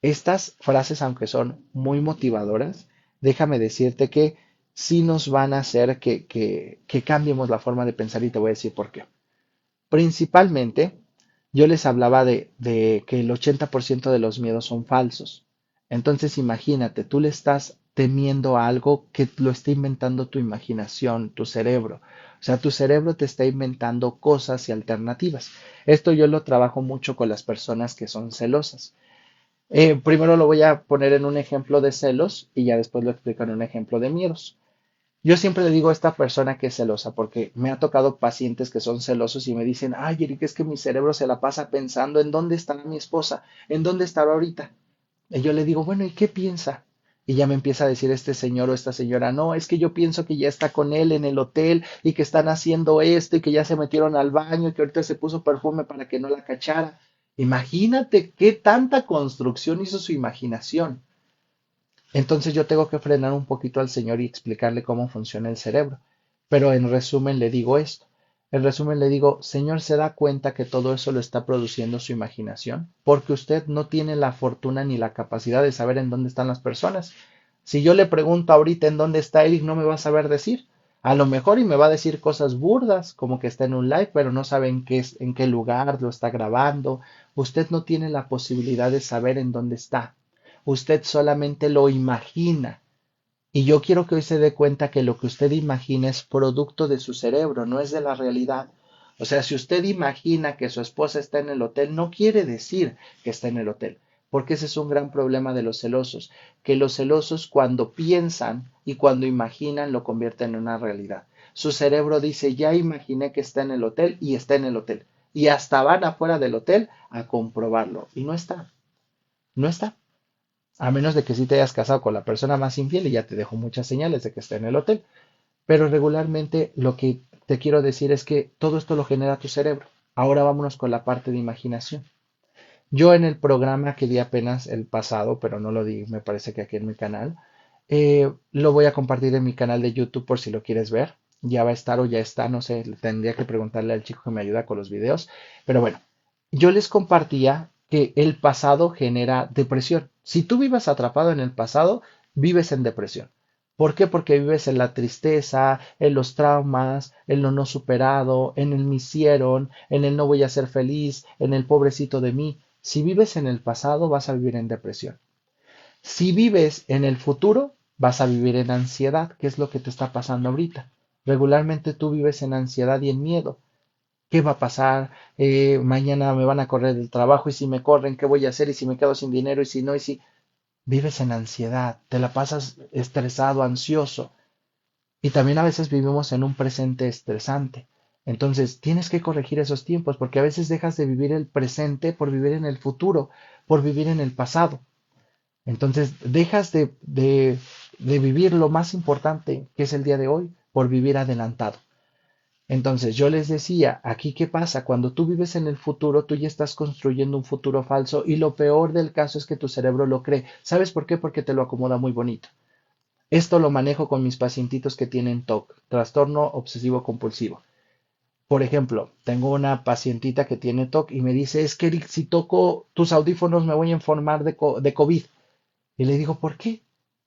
Estas frases, aunque son muy motivadoras, déjame decirte que sí nos van a hacer que cambiemos la forma de pensar y te voy a decir por qué. Principalmente, yo les hablaba de que el 80% de los miedos son falsos. Entonces, imagínate, tú le estás temiendo a algo que lo está inventando tu imaginación, tu cerebro. O sea, tu cerebro te está inventando cosas y alternativas. Esto yo lo trabajo mucho con las personas que son celosas. Primero lo voy a poner en un ejemplo de celos y ya después lo explico en un ejemplo de miedos. Yo siempre le digo a esta persona que es celosa porque me ha tocado pacientes que son celosos y me dicen, ay, Eric, es que mi cerebro se la pasa pensando en dónde está mi esposa, en dónde estará ahorita. Y yo le digo, bueno, ¿y qué piensa? Y ya me empieza a decir este señor o esta señora, no, es que yo pienso que ya está con él en el hotel y que están haciendo esto y que ya se metieron al baño y que ahorita se puso perfume para que no la cachara. Imagínate qué tanta construcción hizo su imaginación. Entonces yo tengo que frenar un poquito al señor y explicarle cómo funciona el cerebro. Pero en resumen le digo esto. En resumen, le digo, señor, ¿se da cuenta que todo eso lo está produciendo su imaginación? Porque usted no tiene la fortuna ni la capacidad de saber en dónde están las personas. Si yo le pregunto ahorita en dónde está Eric, no me va a saber decir. A lo mejor y me va a decir cosas burdas, como que está en un live, pero no sabe en qué lugar lo está grabando. Usted no tiene la posibilidad de saber en dónde está. Usted solamente lo imagina. Y yo quiero que hoy se dé cuenta que lo que usted imagina es producto de su cerebro, no es de la realidad. O sea, si usted imagina que su esposa está en el hotel, no quiere decir que está en el hotel, porque ese es un gran problema de los celosos, que los celosos cuando piensan y cuando imaginan lo convierten en una realidad. Su cerebro dice, ya imaginé que está en el hotel y está en el hotel. Y hasta van afuera del hotel a comprobarlo. Y no está, no está. A menos de que sí te hayas casado con la persona más infiel y ya te dejo muchas señales de que está en el hotel. Pero regularmente lo que te quiero decir es que todo esto lo genera tu cerebro. Ahora vámonos con la parte de imaginación. Yo en el programa que di apenas el pasado, pero no lo di, me parece que aquí en mi canal, lo voy a compartir en mi canal de YouTube por si lo quieres ver. Ya va a estar o ya está, no sé, tendría que preguntarle al chico que me ayuda con los videos. Pero bueno, yo les compartía que el pasado genera depresión. Si tú vives atrapado en el pasado, vives en depresión. ¿Por qué? Porque vives en la tristeza, en los traumas, en lo no superado, en el me hicieron, en el no voy a ser feliz, en el pobrecito de mí. Si vives en el pasado, vas a vivir en depresión. Si vives en el futuro, vas a vivir en ansiedad, que es lo que te está pasando ahorita. Regularmente tú vives en ansiedad y en miedo. ¿Qué va a pasar? Mañana me van a correr del trabajo y si me corren, ¿qué voy a hacer? Y si me quedo sin dinero y si no, y si vives en ansiedad, te la pasas estresado, ansioso. Y también a veces vivimos en un presente estresante. Entonces, tienes que corregir esos tiempos porque a veces dejas de vivir el presente por vivir en el futuro, por vivir en el pasado. Entonces, dejas de vivir lo más importante, que es el día de hoy, por vivir adelantado. Entonces, yo les decía, aquí qué pasa, cuando tú vives en el futuro, tú ya estás construyendo un futuro falso y lo peor del caso es que tu cerebro lo cree. ¿Sabes por qué? Porque te lo acomoda muy bonito. Esto lo manejo con mis pacientitos que tienen TOC, trastorno obsesivo compulsivo. Por ejemplo, tengo una pacientita que tiene TOC y me dice, es que Eric, si toco tus audífonos me voy a enfermar de COVID. Y le digo, ¿por qué?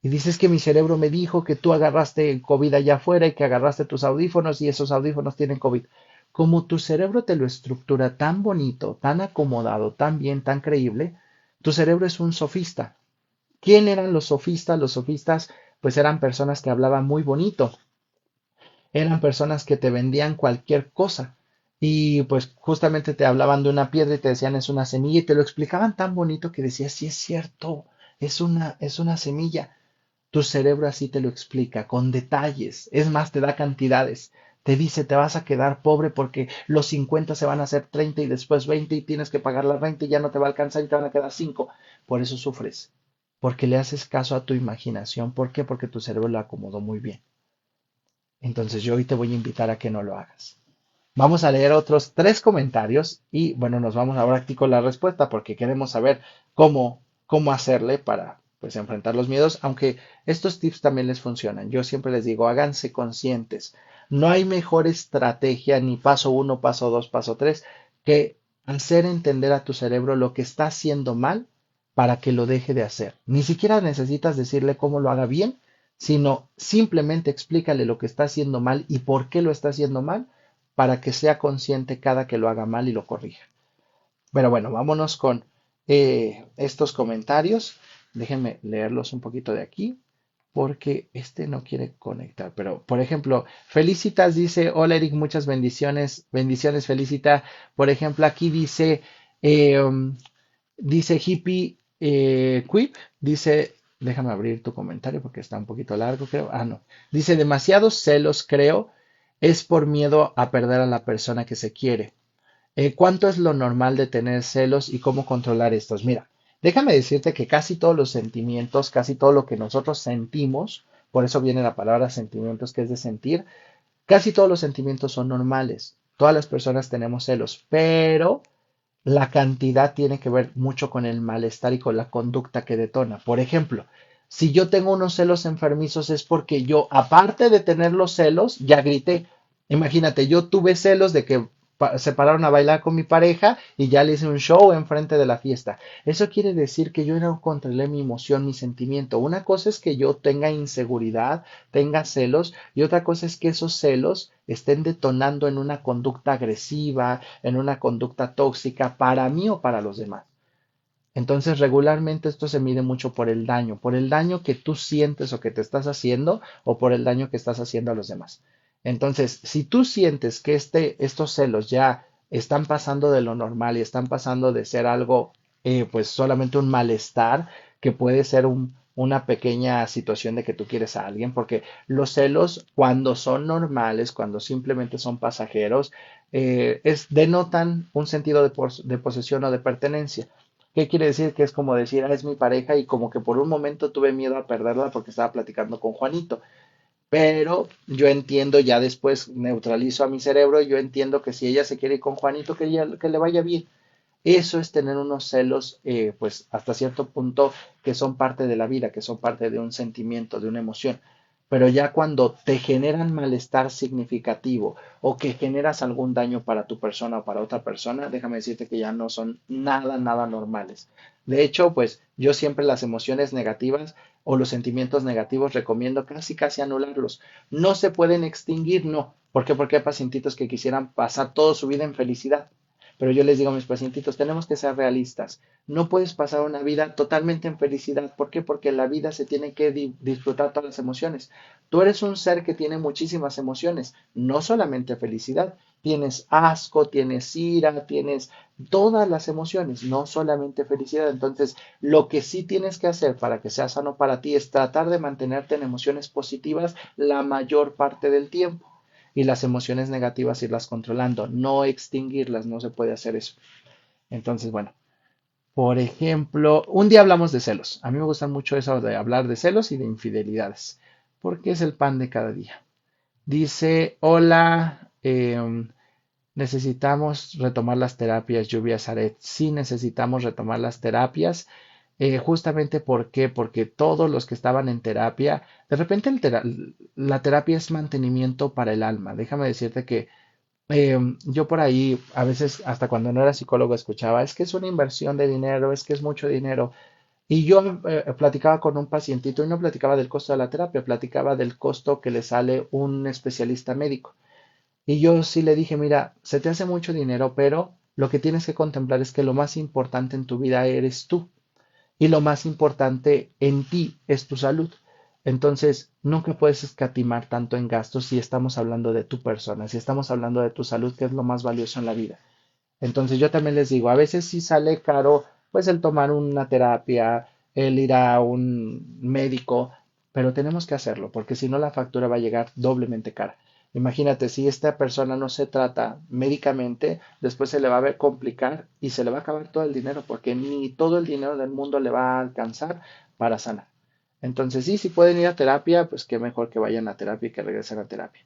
Y dices que mi cerebro me dijo que tú agarraste el COVID allá afuera y que agarraste tus audífonos y esos audífonos tienen COVID. Como tu cerebro te lo estructura tan bonito, tan acomodado, tan bien, tan creíble, tu cerebro es un sofista. ¿Quién eran los sofistas? Los sofistas, pues eran personas que hablaban muy bonito, eran personas que te vendían cualquier cosa. Y pues justamente te hablaban de una piedra y te decían es una semilla y te lo explicaban tan bonito que decías, sí es cierto, es una semilla. Tu cerebro así te lo explica, con detalles. Es más, te da cantidades. Te dice, te vas a quedar pobre porque los 50 se van a hacer 30 y después 20 y tienes que pagar la renta y ya no te va a alcanzar y te van a quedar 5. Por eso sufres. Porque le haces caso a tu imaginación. ¿Por qué? Porque tu cerebro lo acomodó muy bien. Entonces yo hoy te voy a invitar a que no lo hagas. Vamos a leer otros 3 comentarios y bueno, nos vamos ahora aquí con la respuesta porque queremos saber cómo hacerle para pues enfrentar los miedos, aunque estos tips también les funcionan. Yo siempre les digo, háganse conscientes. No hay mejor estrategia ni paso 1, paso 2, paso 3 que hacer entender a tu cerebro lo que está haciendo mal para que lo deje de hacer. Ni siquiera necesitas decirle cómo lo haga bien, sino simplemente explícale lo que está haciendo mal y por qué lo está haciendo mal para que sea consciente cada que lo haga mal y lo corrija. Pero bueno, vámonos con estos comentarios. Déjenme leerlos un poquito de aquí porque este no quiere conectar. Pero, por ejemplo, Felicitas dice, hola Eric, muchas bendiciones. Bendiciones, Felicita. Por ejemplo, aquí dice Hippie Quip, dice, déjame abrir tu comentario porque está un poquito largo, creo. Ah, no. Dice, demasiados celos, creo, es por miedo a perder a la persona que se quiere. ¿Cuánto es lo normal de tener celos y cómo controlar estos? Mira, déjame decirte que casi todos los sentimientos, casi todo lo que nosotros sentimos, por eso viene la palabra sentimientos, que es de sentir, casi todos los sentimientos son normales. Todas las personas tenemos celos, pero la cantidad tiene que ver mucho con el malestar y con la conducta que detona. Por ejemplo, si yo tengo unos celos enfermizos es porque yo, aparte de tener los celos, ya grité. Imagínate, yo tuve celos de que se pararon a bailar con mi pareja y ya le hice un show enfrente de la fiesta. Eso quiere decir que yo no controlé mi emoción, mi sentimiento. Una cosa es que yo tenga inseguridad, tenga celos, y otra cosa es que esos celos estén detonando en una conducta agresiva, en una conducta tóxica para mí o para los demás. Entonces, regularmente esto se mide mucho por el daño que tú sientes o que te estás haciendo o por el daño que estás haciendo a los demás. Entonces, si tú sientes que estos celos ya están pasando de lo normal y están pasando de ser algo, pues solamente un malestar, que puede ser una pequeñña situación de que tú quieres a alguien, porque los celos, cuando son normales, cuando simplemente son pasajeros, denotan un sentido de posesión o de pertenencia. ¿Qué quiere decir? Que es como decir, es mi pareja y como que por un momento tuve miedo a perderla porque estaba platicando con Juanito. Pero yo entiendo, ya después neutralizo a mi cerebro, yo entiendo que si ella se quiere ir con Juanito, que le vaya bien. Eso es tener unos celos, pues hasta cierto punto, que son parte de la vida, que son parte de un sentimiento, de una emoción. Pero ya cuando te generan malestar significativo o que generas algún daño para tu persona o para otra persona, déjame decirte que ya no son nada, nada normales. De hecho, pues yo siempre las emociones negativas o los sentimientos negativos recomiendo casi, casi anularlos. No se pueden extinguir, no. ¿Por qué? Porque hay pacientitos que quisieran pasar toda su vida en felicidad. Pero yo les digo a mis pacientitos, tenemos que ser realistas. No puedes pasar una vida totalmente en felicidad. ¿Por qué? Porque la vida se tiene que disfrutar todas las emociones. Tú eres un ser que tiene muchísimas emociones, no solamente felicidad. Tienes asco, tienes ira, tienes todas las emociones, no solamente felicidad. Entonces, lo que sí tienes que hacer para que sea sano para ti es tratar de mantenerte en emociones positivas la mayor parte del tiempo y las emociones negativas irlas controlando, no extinguirlas, no se puede hacer eso. Entonces, bueno, por ejemplo, un día hablamos de celos. A mí me gusta mucho eso de hablar de celos y de infidelidades, porque es el pan de cada día. Dice, hola, necesitamos retomar las terapias, Lluvia Zaret. Sí, necesitamos retomar las terapias. Justamente ¿por qué? Porque todos los que estaban en terapia, de repente la terapia es mantenimiento para el alma. Déjame decirte que yo por ahí, a veces, hasta cuando no era psicólogo, escuchaba, es que es una inversión de dinero, es que es mucho dinero. Y yo platicaba con un pacientito y no platicaba del costo de la terapia, platicaba del costo que le sale un especialista médico. Y yo sí le dije, mira, se te hace mucho dinero, pero lo que tienes que contemplar es que lo más importante en tu vida eres tú. Y lo más importante en ti es tu salud. Entonces, nunca puedes escatimar tanto en gastos si estamos hablando de tu persona, si estamos hablando de tu salud, que es lo más valioso en la vida. Entonces, yo también les digo, a veces sí sale caro, pues el tomar una terapia, el ir a un médico, pero tenemos que hacerlo, porque si no la factura va a llegar doblemente cara. Imagínate, si esta persona no se trata médicamente, después se le va a ver complicar y se le va a acabar todo el dinero, porque ni todo el dinero del mundo le va a alcanzar para sanar. Entonces, sí, si pueden ir a terapia, pues qué mejor que vayan a terapia y que regresen a terapia.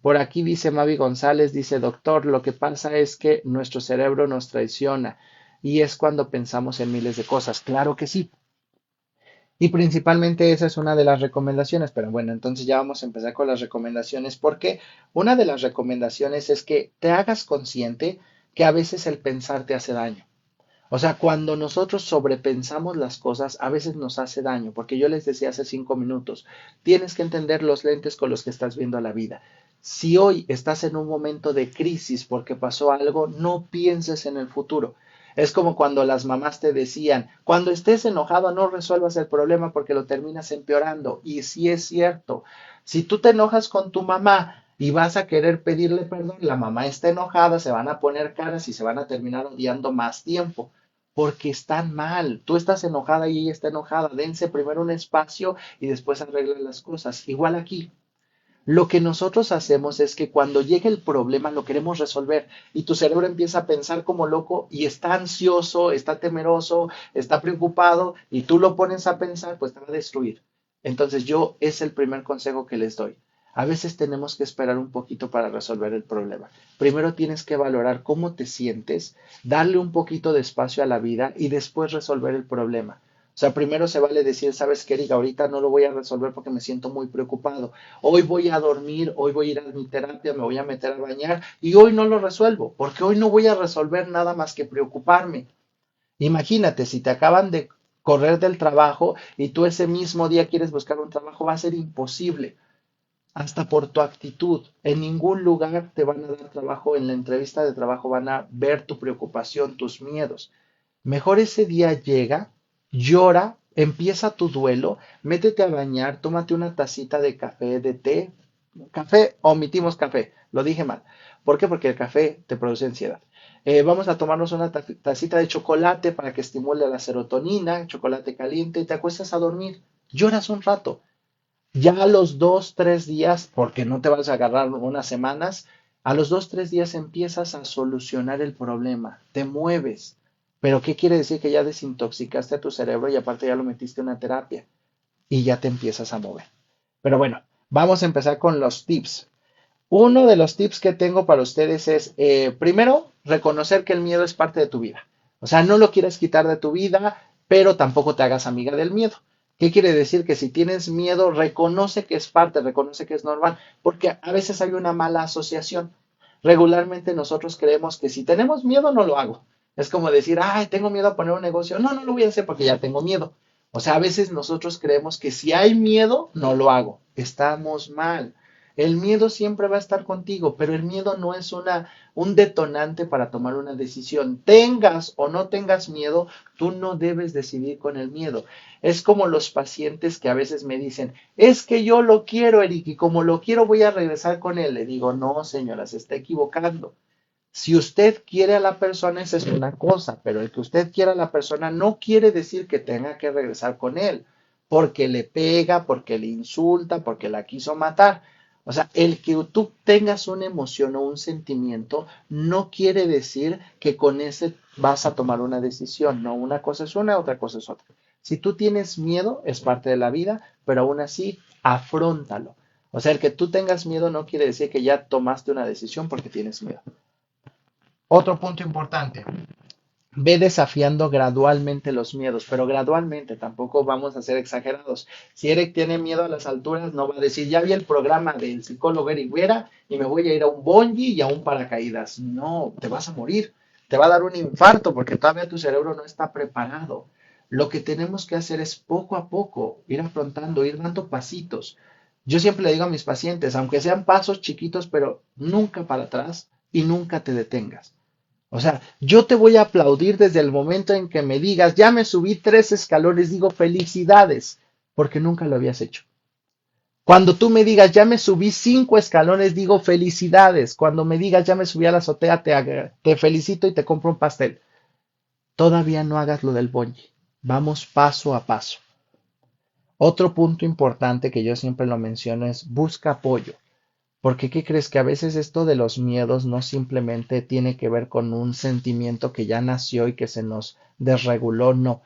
Por aquí dice Mavi González, dice, doctor, lo que pasa es que nuestro cerebro nos traiciona y es cuando pensamos en miles de cosas. Claro que sí. Y principalmente esa es una de las recomendaciones, pero bueno, entonces ya vamos a empezar con las recomendaciones, porque una de las recomendaciones es que te hagas consciente que a veces el pensar te hace daño. O sea, cuando nosotros sobrepensamos las cosas, a veces nos hace daño, porque yo les decía hace 5 minutos, tienes que entender los lentes con los que estás viendo la vida. Si hoy estás en un momento de crisis porque pasó algo, no pienses en el futuro. Es como cuando las mamás te decían, cuando estés enojado no resuelvas el problema porque lo terminas empeorando. Y sí es cierto, si tú te enojas con tu mamá y vas a querer pedirle perdón, la mamá está enojada, se van a poner caras y se van a terminar odiando más tiempo porque están mal. Tú estás enojada y ella está enojada. Dense primero un espacio y después arreglan las cosas. Igual aquí. Lo que nosotros hacemos es que cuando llega el problema lo queremos resolver y tu cerebro empieza a pensar como loco y está ansioso, está temeroso, está preocupado y tú lo pones a pensar, pues te va a destruir. Entonces yo es el primer consejo que les doy. A veces tenemos que esperar un poquito para resolver el problema. Primero tienes que valorar cómo te sientes, darle un poquito de espacio a la vida y después resolver el problema. sea, primero se vale decir, sabes qué, Erika, ahorita no lo voy a resolver porque me siento muy preocupado. Hoy voy a dormir, hoy voy a ir a mi terapia, me voy a meter a bañar y hoy no lo resuelvo, porque hoy no voy a resolver nada más que preocuparme. Imagínate, si te acaban de correr del trabajo y tú ese mismo día quieres buscar un trabajo, va a ser imposible, hasta por tu actitud. En ningún lugar te van a dar trabajo, en la entrevista de trabajo van a ver tu preocupación, tus miedos. Mejor ese día llega, llora, empieza tu duelo, métete a bañar, tómate una tacita de café, de té. Café, omitimos café, lo dije mal. ¿Por qué? Porque el café te produce ansiedad. Vamos a tomarnos una tacita de chocolate para que estimule la serotonina, chocolate caliente, te acuestas a dormir, lloras un rato. Ya a los 2, 3 días, porque no te vas a agarrar unas semanas, a los 2, 3 días empiezas a solucionar el problema, te mueves. Pero ¿qué quiere decir? Que ya desintoxicaste a tu cerebro y aparte ya lo metiste en una terapia y ya te empiezas a mover. Pero bueno, vamos a empezar con los tips. Uno de los tips que tengo para ustedes es, primero, reconocer que el miedo es parte de tu vida. O sea, no lo quieres quitar de tu vida, pero tampoco te hagas amiga del miedo. ¿Qué quiere decir? Que si tienes miedo, reconoce que es parte, reconoce que es normal, porque a veces hay una mala asociación. Regularmente nosotros creemos que si tenemos miedo, no lo hago. Es como decir, ay, tengo miedo a poner un negocio. No, no lo voy a hacer porque ya tengo miedo. O sea, a veces nosotros creemos que si hay miedo, no lo hago. Estamos mal. El miedo siempre va a estar contigo, pero el miedo no es un detonante para tomar una decisión. Tengas o no tengas miedo, tú no debes decidir con el miedo. Es como los pacientes que a veces me dicen, es que yo lo quiero, Eric, y como lo quiero voy a regresar con él. Le digo, no, señora, se está equivocando. Si usted quiere a la persona, esa es una cosa, pero el que usted quiera a la persona no quiere decir que tenga que regresar con él, porque le pega, porque le insulta, porque la quiso matar. O sea, el que tú tengas una emoción o un sentimiento no quiere decir que con ese vas a tomar una decisión. No, una cosa es una, otra cosa es otra. Si tú tienes miedo, es parte de la vida, pero aún así, afróntalo. O sea, el que tú tengas miedo no quiere decir que ya tomaste una decisión porque tienes miedo. Otro punto importante, ve desafiando gradualmente los miedos, pero gradualmente, tampoco vamos a ser exagerados. Si Eric tiene miedo a las alturas, no va a decir, ya vi el programa del psicólogo Eric Vera y me voy a ir a un bungee y a un paracaídas. No, te vas a morir, te va a dar un infarto porque todavía tu cerebro no está preparado. Lo que tenemos que hacer es poco a poco ir afrontando, ir dando pasitos. Yo siempre le digo a mis pacientes, aunque sean pasos chiquitos, pero nunca para atrás y nunca te detengas. O sea, yo te voy a aplaudir desde el momento en que me digas, ya me subí 3 escalones, digo felicidades, porque nunca lo habías hecho. Cuando tú me digas, ya me subí 5 escalones, digo felicidades. Cuando me digas, ya me subí a la azotea, te felicito y te compro un pastel. Todavía no hagas lo del bungee. Vamos paso a paso. Otro punto importante que yo siempre lo menciono es busca apoyo. Porque, ¿qué crees? Que a veces esto de los miedos no simplemente tiene que ver con un sentimiento que ya nació y que se nos desreguló, no,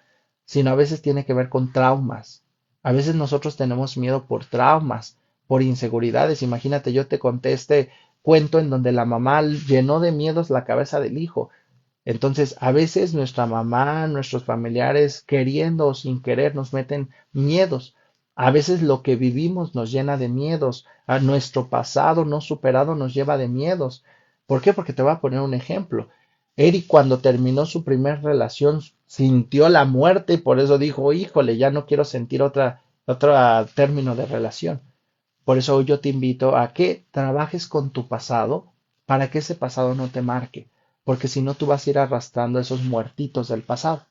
sino a veces tiene que ver con traumas. A veces nosotros tenemos miedo por traumas, por inseguridades. Imagínate, yo te conté este cuento en donde la mamá llenó de miedos la cabeza del hijo. Entonces, a veces nuestra mamá, nuestros familiares, queriendo o sin querer, nos meten miedos. A veces lo que vivimos nos llena de miedos. A nuestro pasado no superado nos lleva de miedos. ¿Por qué? Porque te voy a poner un ejemplo. Eric, cuando terminó su primer relación, sintió la muerte y por eso dijo, híjole, ya no quiero sentir otro término de relación. Por eso hoy yo te invito a que trabajes con tu pasado para que ese pasado no te marque, porque si no tú vas a ir arrastrando esos muertitos del pasado.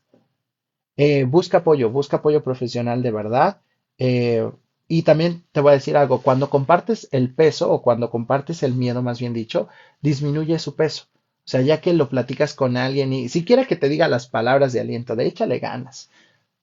Busca apoyo profesional de verdad. eh, y también te voy a decir algo, cuando compartes el peso o cuando compartes el miedo, más bien dicho, disminuye su peso. O sea, ya que lo platicas con alguien y siquiera que te diga las palabras de aliento, de échale ganas,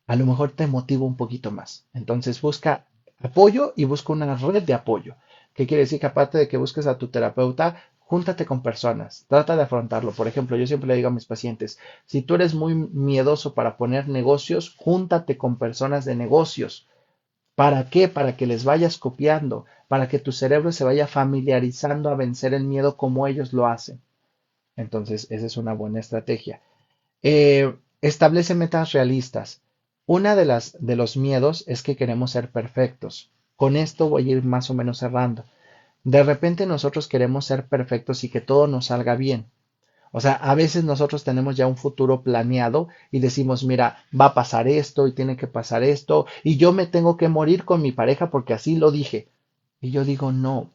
a lo mejor te motiva un poquito más. Entonces busca apoyo y busca una red de apoyo. ¿Qué quiere decir? Que aparte de que busques a tu terapeuta, júntate con personas, trata de afrontarlo. Por ejemplo, yo siempre le digo a mis pacientes, si tú eres muy miedoso para poner negocios, júntate con personas de negocios. ¿Para qué? Para que les vayas copiando, para que tu cerebro se vaya familiarizando a vencer el miedo como ellos lo hacen. Entonces, esa es una buena estrategia. Establece metas realistas. Una de los miedos es que queremos ser perfectos. Con esto voy a ir más o menos cerrando. De repente nosotros queremos ser perfectos y que todo nos salga bien. O sea, a veces nosotros tenemos ya un futuro planeado y decimos, mira, va a pasar esto y tiene que pasar esto y yo me tengo que morir con mi pareja porque así lo dije. Y yo digo, no.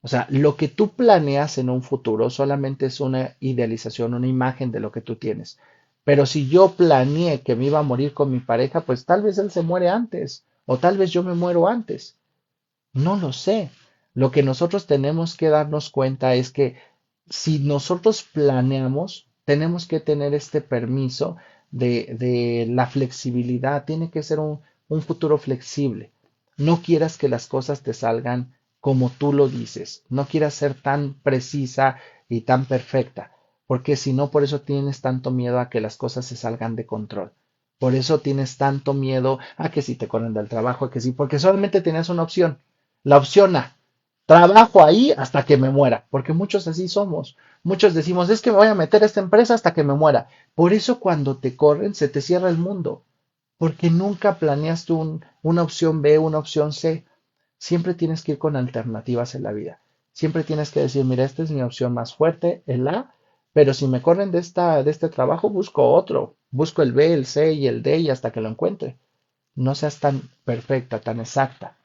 O sea, lo que tú planeas en un futuro solamente es una idealización, una imagen de lo que tú tienes. Pero si yo planeé que me iba a morir con mi pareja, pues tal vez él se muere antes o tal vez yo me muero antes. No lo sé. Lo que nosotros tenemos que darnos cuenta es que si nosotros planeamos, tenemos que tener este permiso de la flexibilidad. Tiene que ser un futuro flexible. No quieras que las cosas te salgan como tú lo dices. No quieras ser tan precisa y tan perfecta, porque si no, por eso tienes tanto miedo a que las cosas se salgan de control. Por eso tienes tanto miedo a que si te corren del trabajo, a que sí, porque solamente tenías una opción. La opción A, trabajo ahí hasta que me muera, porque muchos así somos. Muchos decimos, es que me voy a meter a esta empresa hasta que me muera. Por eso cuando te corren se te cierra el mundo, porque nunca planeaste una opción B, una opción C. Siempre tienes que ir con alternativas en la vida. Siempre tienes que decir, mira, esta es mi opción más fuerte, el A, pero si me corren de este trabajo, busco otro. Busco el B, el C y el D y hasta que lo encuentre. No seas tan perfecta, tan exacta,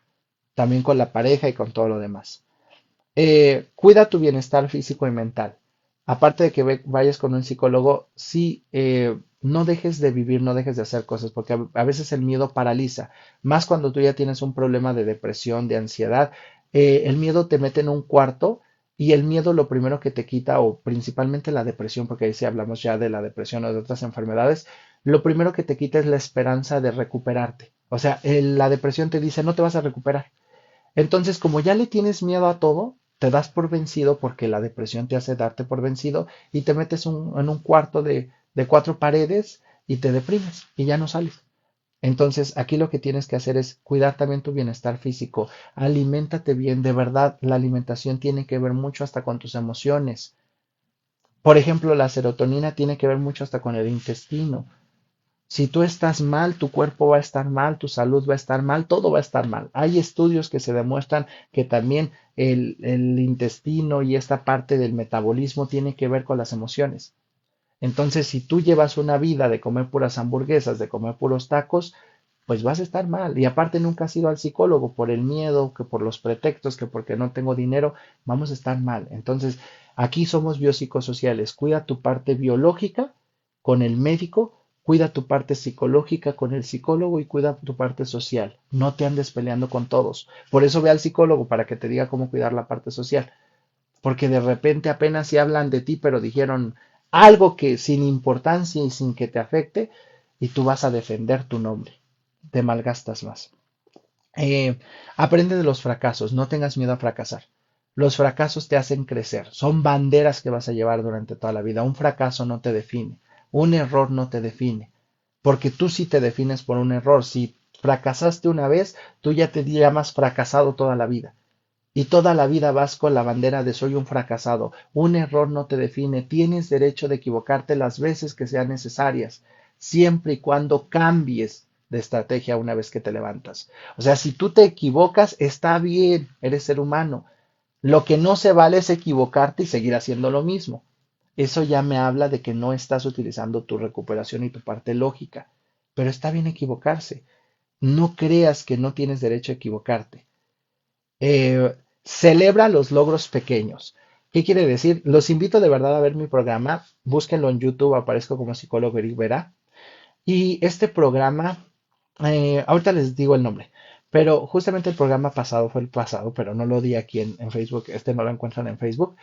también con la pareja y con todo lo demás. Cuida tu bienestar físico y mental. Aparte de que vayas con un psicólogo, sí, no dejes de vivir, no dejes de hacer cosas, porque a veces el miedo paraliza, más cuando tú ya tienes un problema de depresión, de ansiedad. El miedo te mete en un cuarto y el miedo lo primero que te quita, o principalmente la depresión, porque ahí sí hablamos ya de la depresión o de otras enfermedades, lo primero que te quita es la esperanza de recuperarte. O sea, la depresión te dice, no te vas a recuperar. Entonces, como ya le tienes miedo a todo, te das por vencido porque la depresión te hace darte por vencido y te metes en un cuarto de cuatro paredes y te deprimes y ya no sales. Entonces, aquí lo que tienes que hacer es cuidar también tu bienestar físico. Aliméntate bien, de verdad, la alimentación tiene que ver mucho hasta con tus emociones. Por ejemplo, la serotonina tiene que ver mucho hasta con el intestino. Si tú estás mal, tu cuerpo va a estar mal, tu salud va a estar mal, todo va a estar mal. Hay estudios que se demuestran que también el intestino y esta parte del metabolismo tiene que ver con las emociones. Entonces, si tú llevas una vida de comer puras hamburguesas, de comer puros tacos, pues vas a estar mal. Y aparte nunca has ido al psicólogo por el miedo, que por los pretextos, que porque no tengo dinero, vamos a estar mal. Entonces, aquí somos biopsicosociales. Cuida tu parte biológica con el médico, cuida tu parte psicológica con el psicólogo y cuida tu parte social. No te andes peleando con todos. Por eso ve al psicólogo para que te diga cómo cuidar la parte social, porque de repente apenas si hablan de ti, pero dijeron algo que sin importancia y sin que te afecte, y tú vas a defender tu nombre. Te malgastas más. Eh, Aprende de los fracasos, no tengas miedo a fracasar. Los fracasos te hacen crecer, son banderas que vas a llevar durante toda la vida. Un fracaso no te define, un error no te define, porque tú sí te defines por un error. Si fracasaste una vez, tú ya te llamas fracasado toda la vida. Y toda la vida vas con la bandera de soy un fracasado. Un error no te define. Tienes derecho de equivocarte las veces que sean necesarias, siempre y cuando cambies de estrategia una vez que te levantas. O sea, si tú te equivocas, está bien, eres ser humano. Lo que no se vale es equivocarte y seguir haciendo lo mismo. Eso ya me habla de que no estás utilizando tu recuperación y tu parte lógica. Pero está bien equivocarse. No creas que no tienes derecho a equivocarte. Celebra los logros pequeños. ¿Qué quiere decir? Los invito de verdad a ver mi programa. Búsquenlo en YouTube, aparezco como psicólogo Eric Vera. Y este programa, ahorita les digo el nombre, pero justamente el programa pasado fue el pasado, pero no lo di aquí en Facebook, este no lo encuentran en Facebook.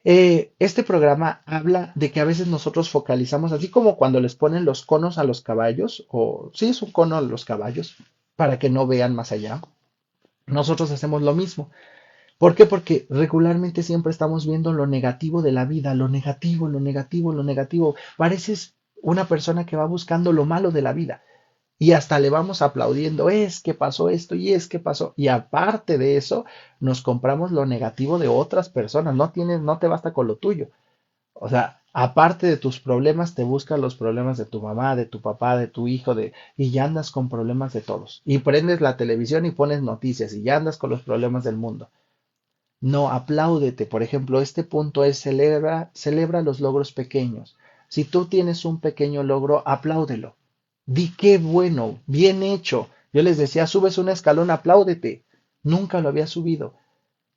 Este programa habla de que a veces nosotros focalizamos, así como cuando les ponen los conos a los caballos, o sí es un cono a los caballos, para que no vean más allá. Nosotros hacemos lo mismo. ¿Por qué? Porque regularmente siempre estamos viendo lo negativo de la vida, lo negativo, lo negativo, lo negativo. Pareces una persona que va buscando lo malo de la vida y hasta le vamos aplaudiendo, es que pasó esto y es que pasó. Y aparte de eso, nos compramos lo negativo de otras personas, no tienes, no te basta con lo tuyo. O sea, Aparte de tus problemas, te buscas los problemas de tu mamá, de tu papá, de tu hijo, y ya andas con problemas de todos. Y prendes la televisión y pones noticias y ya andas con los problemas del mundo. No, apláudete. Por ejemplo, este punto es celebra los logros pequeños. Si tú tienes un pequeño logro, apláudelo. Di qué bueno, bien hecho. Yo les decía, subes un escalón, apláudete. Nunca lo había subido.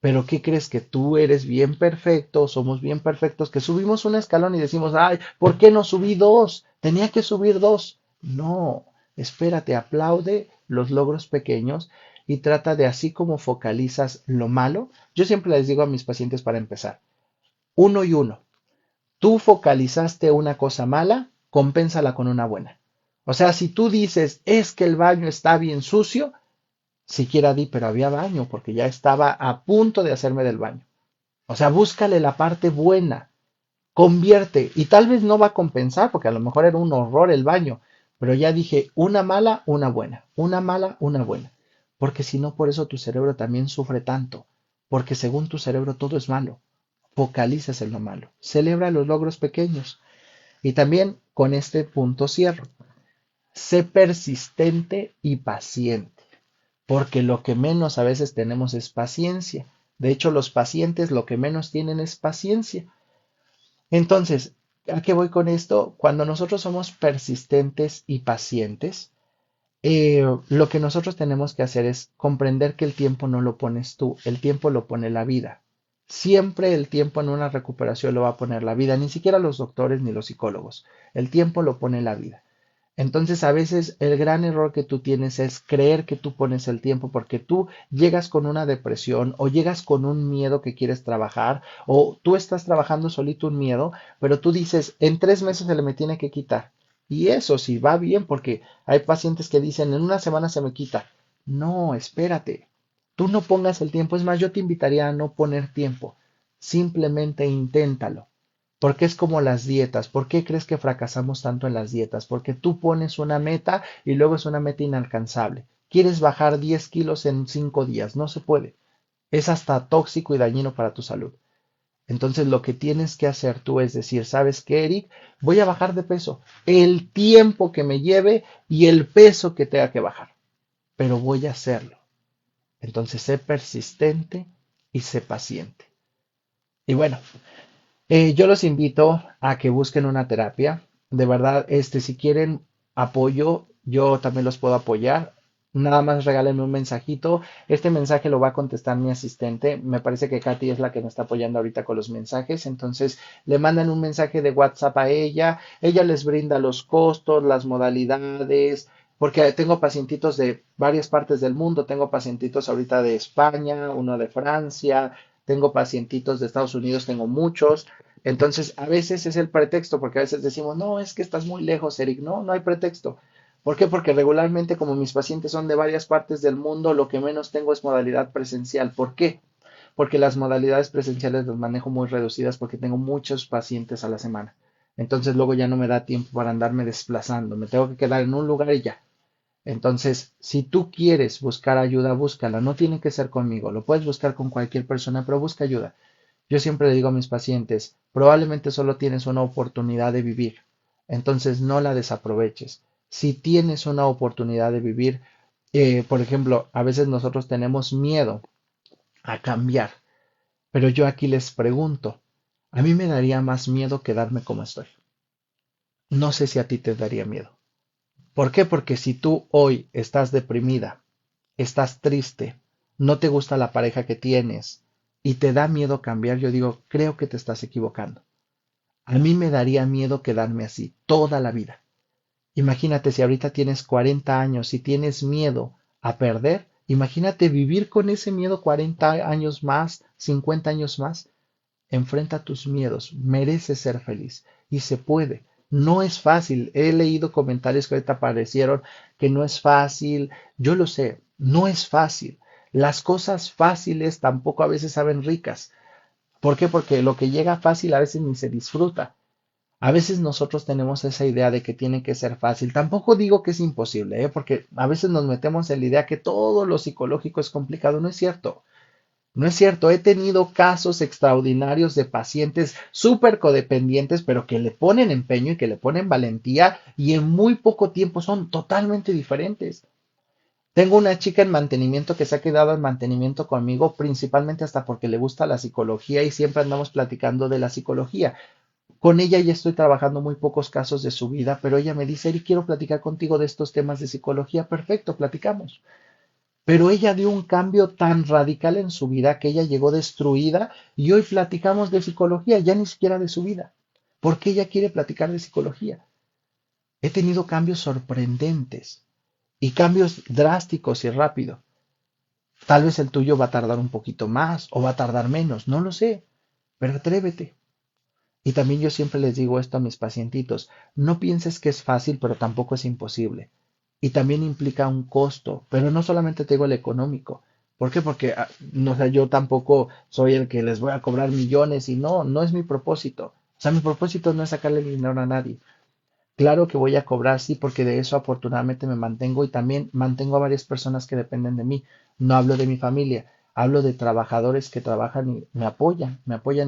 Pero ¿qué crees? Que tú eres bien perfecto, somos bien perfectos, que subimos un escalón y decimos, ay, ¿por qué no subí dos? Tenía que subir dos. No, espérate, aplaude los logros pequeños y trata de así como focalizas lo malo. Yo siempre les digo a mis pacientes para empezar, uno y uno. Tú focalizaste una cosa mala, compénsala con una buena. O sea, si tú dices, es que el baño está bien sucio, siquiera di, pero había baño, porque ya estaba a punto de hacerme del baño. O sea, búscale la parte buena, convierte, y tal vez no va a compensar, porque a lo mejor era un horror el baño, pero ya dije, una mala, una buena, una mala, una buena. Porque si no, por eso tu cerebro también sufre tanto, porque según tu cerebro todo es malo. Focalizas en lo malo, celebra los logros pequeños. Y también con este punto cierro. Sé persistente y paciente, porque lo que menos a veces tenemos es paciencia. De hecho, los pacientes lo que menos tienen es paciencia. Entonces, ¿a qué voy con esto? Cuando nosotros somos persistentes y pacientes, lo que nosotros tenemos que hacer es comprender que el tiempo no lo pones tú, el tiempo lo pone la vida. Siempre el tiempo en una recuperación lo va a poner la vida, ni siquiera los doctores ni los psicólogos. El tiempo lo pone la vida. Entonces, a veces el gran error que tú tienes es creer que tú pones el tiempo porque tú llegas con una depresión o llegas con un miedo que quieres trabajar o tú estás trabajando solito un miedo, pero tú dices, en 3 meses se le me tiene que quitar. Y eso sí va bien porque hay pacientes que dicen, en una semana se me quita. No, espérate. Tú no pongas el tiempo. Es más, yo te invitaría a no poner tiempo. Simplemente inténtalo. Porque es como las dietas. ¿Por qué crees que fracasamos tanto en las dietas? Porque tú pones una meta y luego es una meta inalcanzable. Quieres bajar 10 kilos en 5 días. No se puede. Es hasta tóxico y dañino para tu salud. Entonces lo que tienes que hacer tú es decir, ¿sabes qué, Eric? Voy a bajar de peso. El tiempo que me lleve y el peso que tenga que bajar. Pero voy a hacerlo. Entonces sé persistente y sé paciente. Y bueno, yo los invito a que busquen una terapia. De verdad, si quieren apoyo, yo también los puedo apoyar. Nada más regálenme un mensajito. Este mensaje lo va a contestar mi asistente. Me parece que Katy es la que me está apoyando ahorita con los mensajes. Entonces, le mandan un mensaje de WhatsApp a ella. Ella les brinda los costos, las modalidades, porque tengo pacientitos de varias partes del mundo. Tengo pacientitos ahorita de España, uno de Francia, tengo pacientitos de Estados Unidos, tengo muchos. Entonces, a veces es el pretexto, porque a veces decimos, no, es que estás muy lejos, Eric. No, no hay pretexto. ¿Por qué? Porque regularmente, como mis pacientes son de varias partes del mundo, lo que menos tengo es modalidad presencial. ¿Por qué? Porque las modalidades presenciales las manejo muy reducidas porque tengo muchos pacientes a la semana. Entonces, luego ya no me da tiempo para andarme desplazando. Me tengo que quedar en un lugar y ya. Entonces, si tú quieres buscar ayuda, búscala. No tiene que ser conmigo. Lo puedes buscar con cualquier persona, pero busca ayuda. Yo siempre le digo a mis pacientes, probablemente solo tienes una oportunidad de vivir, entonces no la desaproveches. Si tienes una oportunidad de vivir, por ejemplo, a veces nosotros tenemos miedo a cambiar, pero yo aquí les pregunto, a mí me daría más miedo quedarme como estoy. No sé si a ti te daría miedo. ¿Por qué? Porque si tú hoy estás deprimida, estás triste, no te gusta la pareja que tienes y te da miedo cambiar, yo digo, creo que te estás equivocando. A mí me daría miedo quedarme así toda la vida. Imagínate si ahorita tienes 40 años y tienes miedo a perder, imagínate vivir con ese miedo 40 años más, 50 años más. Enfrenta tus miedos, mereces ser feliz y se puede. No es fácil. He leído comentarios que ahorita aparecieron que no es fácil. Yo lo sé, no es fácil. Las cosas fáciles tampoco a veces saben ricas. ¿Por qué? Porque lo que llega fácil a veces ni se disfruta. A veces nosotros tenemos esa idea de que tiene que ser fácil. Tampoco digo que es imposible, ¿eh? Porque a veces nos metemos en la idea que todo lo psicológico es complicado. No es cierto. No es cierto, he tenido casos extraordinarios de pacientes súper codependientes, pero que le ponen empeño y que le ponen valentía y en muy poco tiempo son totalmente diferentes. Tengo una chica en mantenimiento que se ha quedado en mantenimiento conmigo, principalmente hasta porque le gusta la psicología y siempre andamos platicando de la psicología. Con ella ya estoy trabajando muy pocos casos de su vida, pero ella me dice, Eri, quiero platicar contigo de estos temas de psicología. Perfecto, platicamos. Pero ella dio un cambio tan radical en su vida que ella llegó destruida y hoy platicamos de psicología, ya ni siquiera de su vida. ¿Por qué ella quiere platicar de psicología? He tenido cambios sorprendentes y cambios drásticos y rápidos. Tal vez el tuyo va a tardar un poquito más o va a tardar menos, no lo sé, pero atrévete. Y también yo siempre les digo esto a mis pacientitos, no pienses que es fácil, pero tampoco es imposible. Y también implica un costo, pero no solamente te digo el económico. ¿Por qué? Porque no, o sea, yo tampoco soy el que les voy a cobrar millones y no, no es mi propósito. O sea, mi propósito no es sacarle dinero a nadie. Claro que voy a cobrar, sí, porque de eso afortunadamente me mantengo y también mantengo a varias personas que dependen de mí. No hablo de mi familia, hablo de trabajadores que trabajan y me apoyan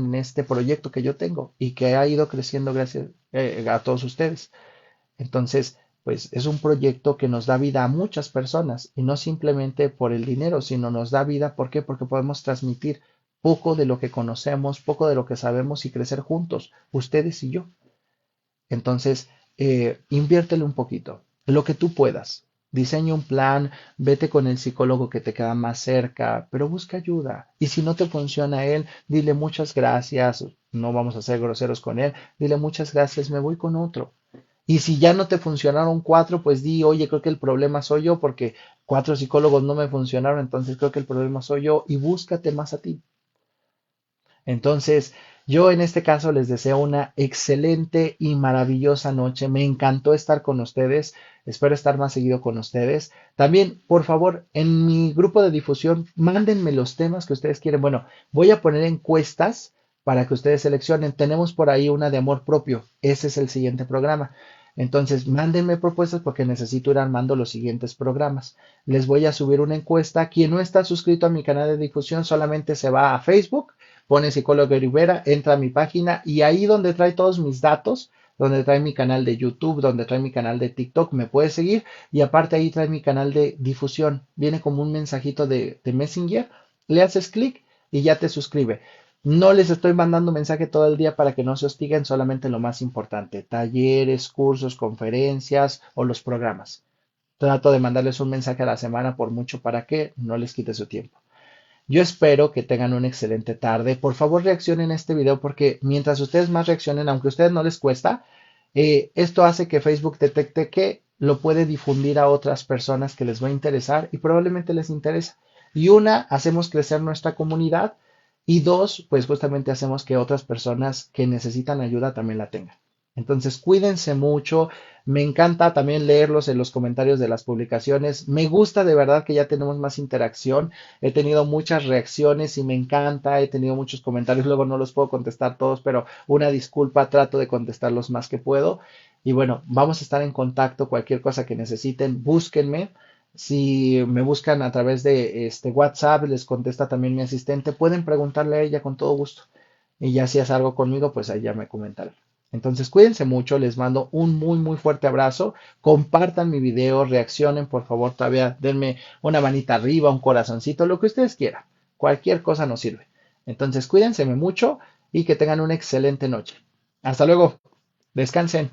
en este proyecto que yo tengo y que ha ido creciendo gracias a todos ustedes. Entonces, pues es un proyecto que nos da vida a muchas personas y no simplemente por el dinero, sino nos da vida, ¿por qué? Porque podemos transmitir poco de lo que conocemos, poco de lo que sabemos y crecer juntos, ustedes y yo. Entonces, inviértele un poquito, lo que tú puedas. Diseña un plan, vete con el psicólogo que te queda más cerca, pero busca ayuda. Y si no te funciona él, dile muchas gracias, no vamos a ser groseros con él, dile muchas gracias, me voy con otro. Y si ya no te funcionaron cuatro, pues di, oye, creo que el problema soy yo porque cuatro psicólogos no me funcionaron, entonces creo que el problema soy yo y búscate más a ti. Entonces, yo en este caso les deseo una excelente y maravillosa noche. Me encantó estar con ustedes. Espero estar más seguido con ustedes. También, por favor, en mi grupo de difusión, mándenme los temas que ustedes quieren. Bueno, voy a poner encuestas para que ustedes seleccionen. Tenemos por ahí una de amor propio. Ese es el siguiente programa. Entonces, mándenme propuestas porque necesito ir armando los siguientes programas. Les voy a subir una encuesta. Quien no está suscrito a mi canal de difusión solamente se va a Facebook, pone psicólogo Rivera, entra a mi página y ahí donde trae todos mis datos, donde trae mi canal de YouTube, donde trae mi canal de TikTok, me puedes seguir y aparte ahí trae mi canal de difusión. Viene como un mensajito de Messenger, le haces clic y ya te suscribe. No les estoy mandando mensaje todo el día para que no se hostiguen, solamente lo más importante, talleres, cursos, conferencias o los programas. Trato de mandarles un mensaje a la semana por mucho para que no les quite su tiempo. Yo espero que tengan una excelente tarde. Por favor, reaccionen a este video porque mientras ustedes más reaccionen, aunque a ustedes no les cuesta, esto hace que Facebook detecte que lo puede difundir a otras personas que les va a interesar y probablemente les interesa. Y una, hacemos crecer nuestra comunidad y dos, pues justamente hacemos que otras personas que necesitan ayuda también la tengan. Entonces, cuídense mucho. Me encanta también leerlos en los comentarios de las publicaciones. Me gusta de verdad que ya tenemos más interacción. He tenido muchas reacciones y me encanta. He tenido muchos comentarios. Luego no los puedo contestar todos, pero una disculpa, trato de contestar los más que puedo. Y bueno, vamos a estar en contacto. Cualquier cosa que necesiten, búsquenme. Si me buscan a través de este WhatsApp, les contesta también mi asistente. Pueden preguntarle a ella con todo gusto. Y ya si es algo conmigo, pues ahí ya me comentarán. Entonces, cuídense mucho, les mando un muy, muy fuerte abrazo. Compartan mi video, reaccionen, por favor, todavía denme una manita arriba, un corazoncito, lo que ustedes quieran. Cualquier cosa nos sirve. Entonces, cuídense mucho y que tengan una excelente noche. Hasta luego. Descansen.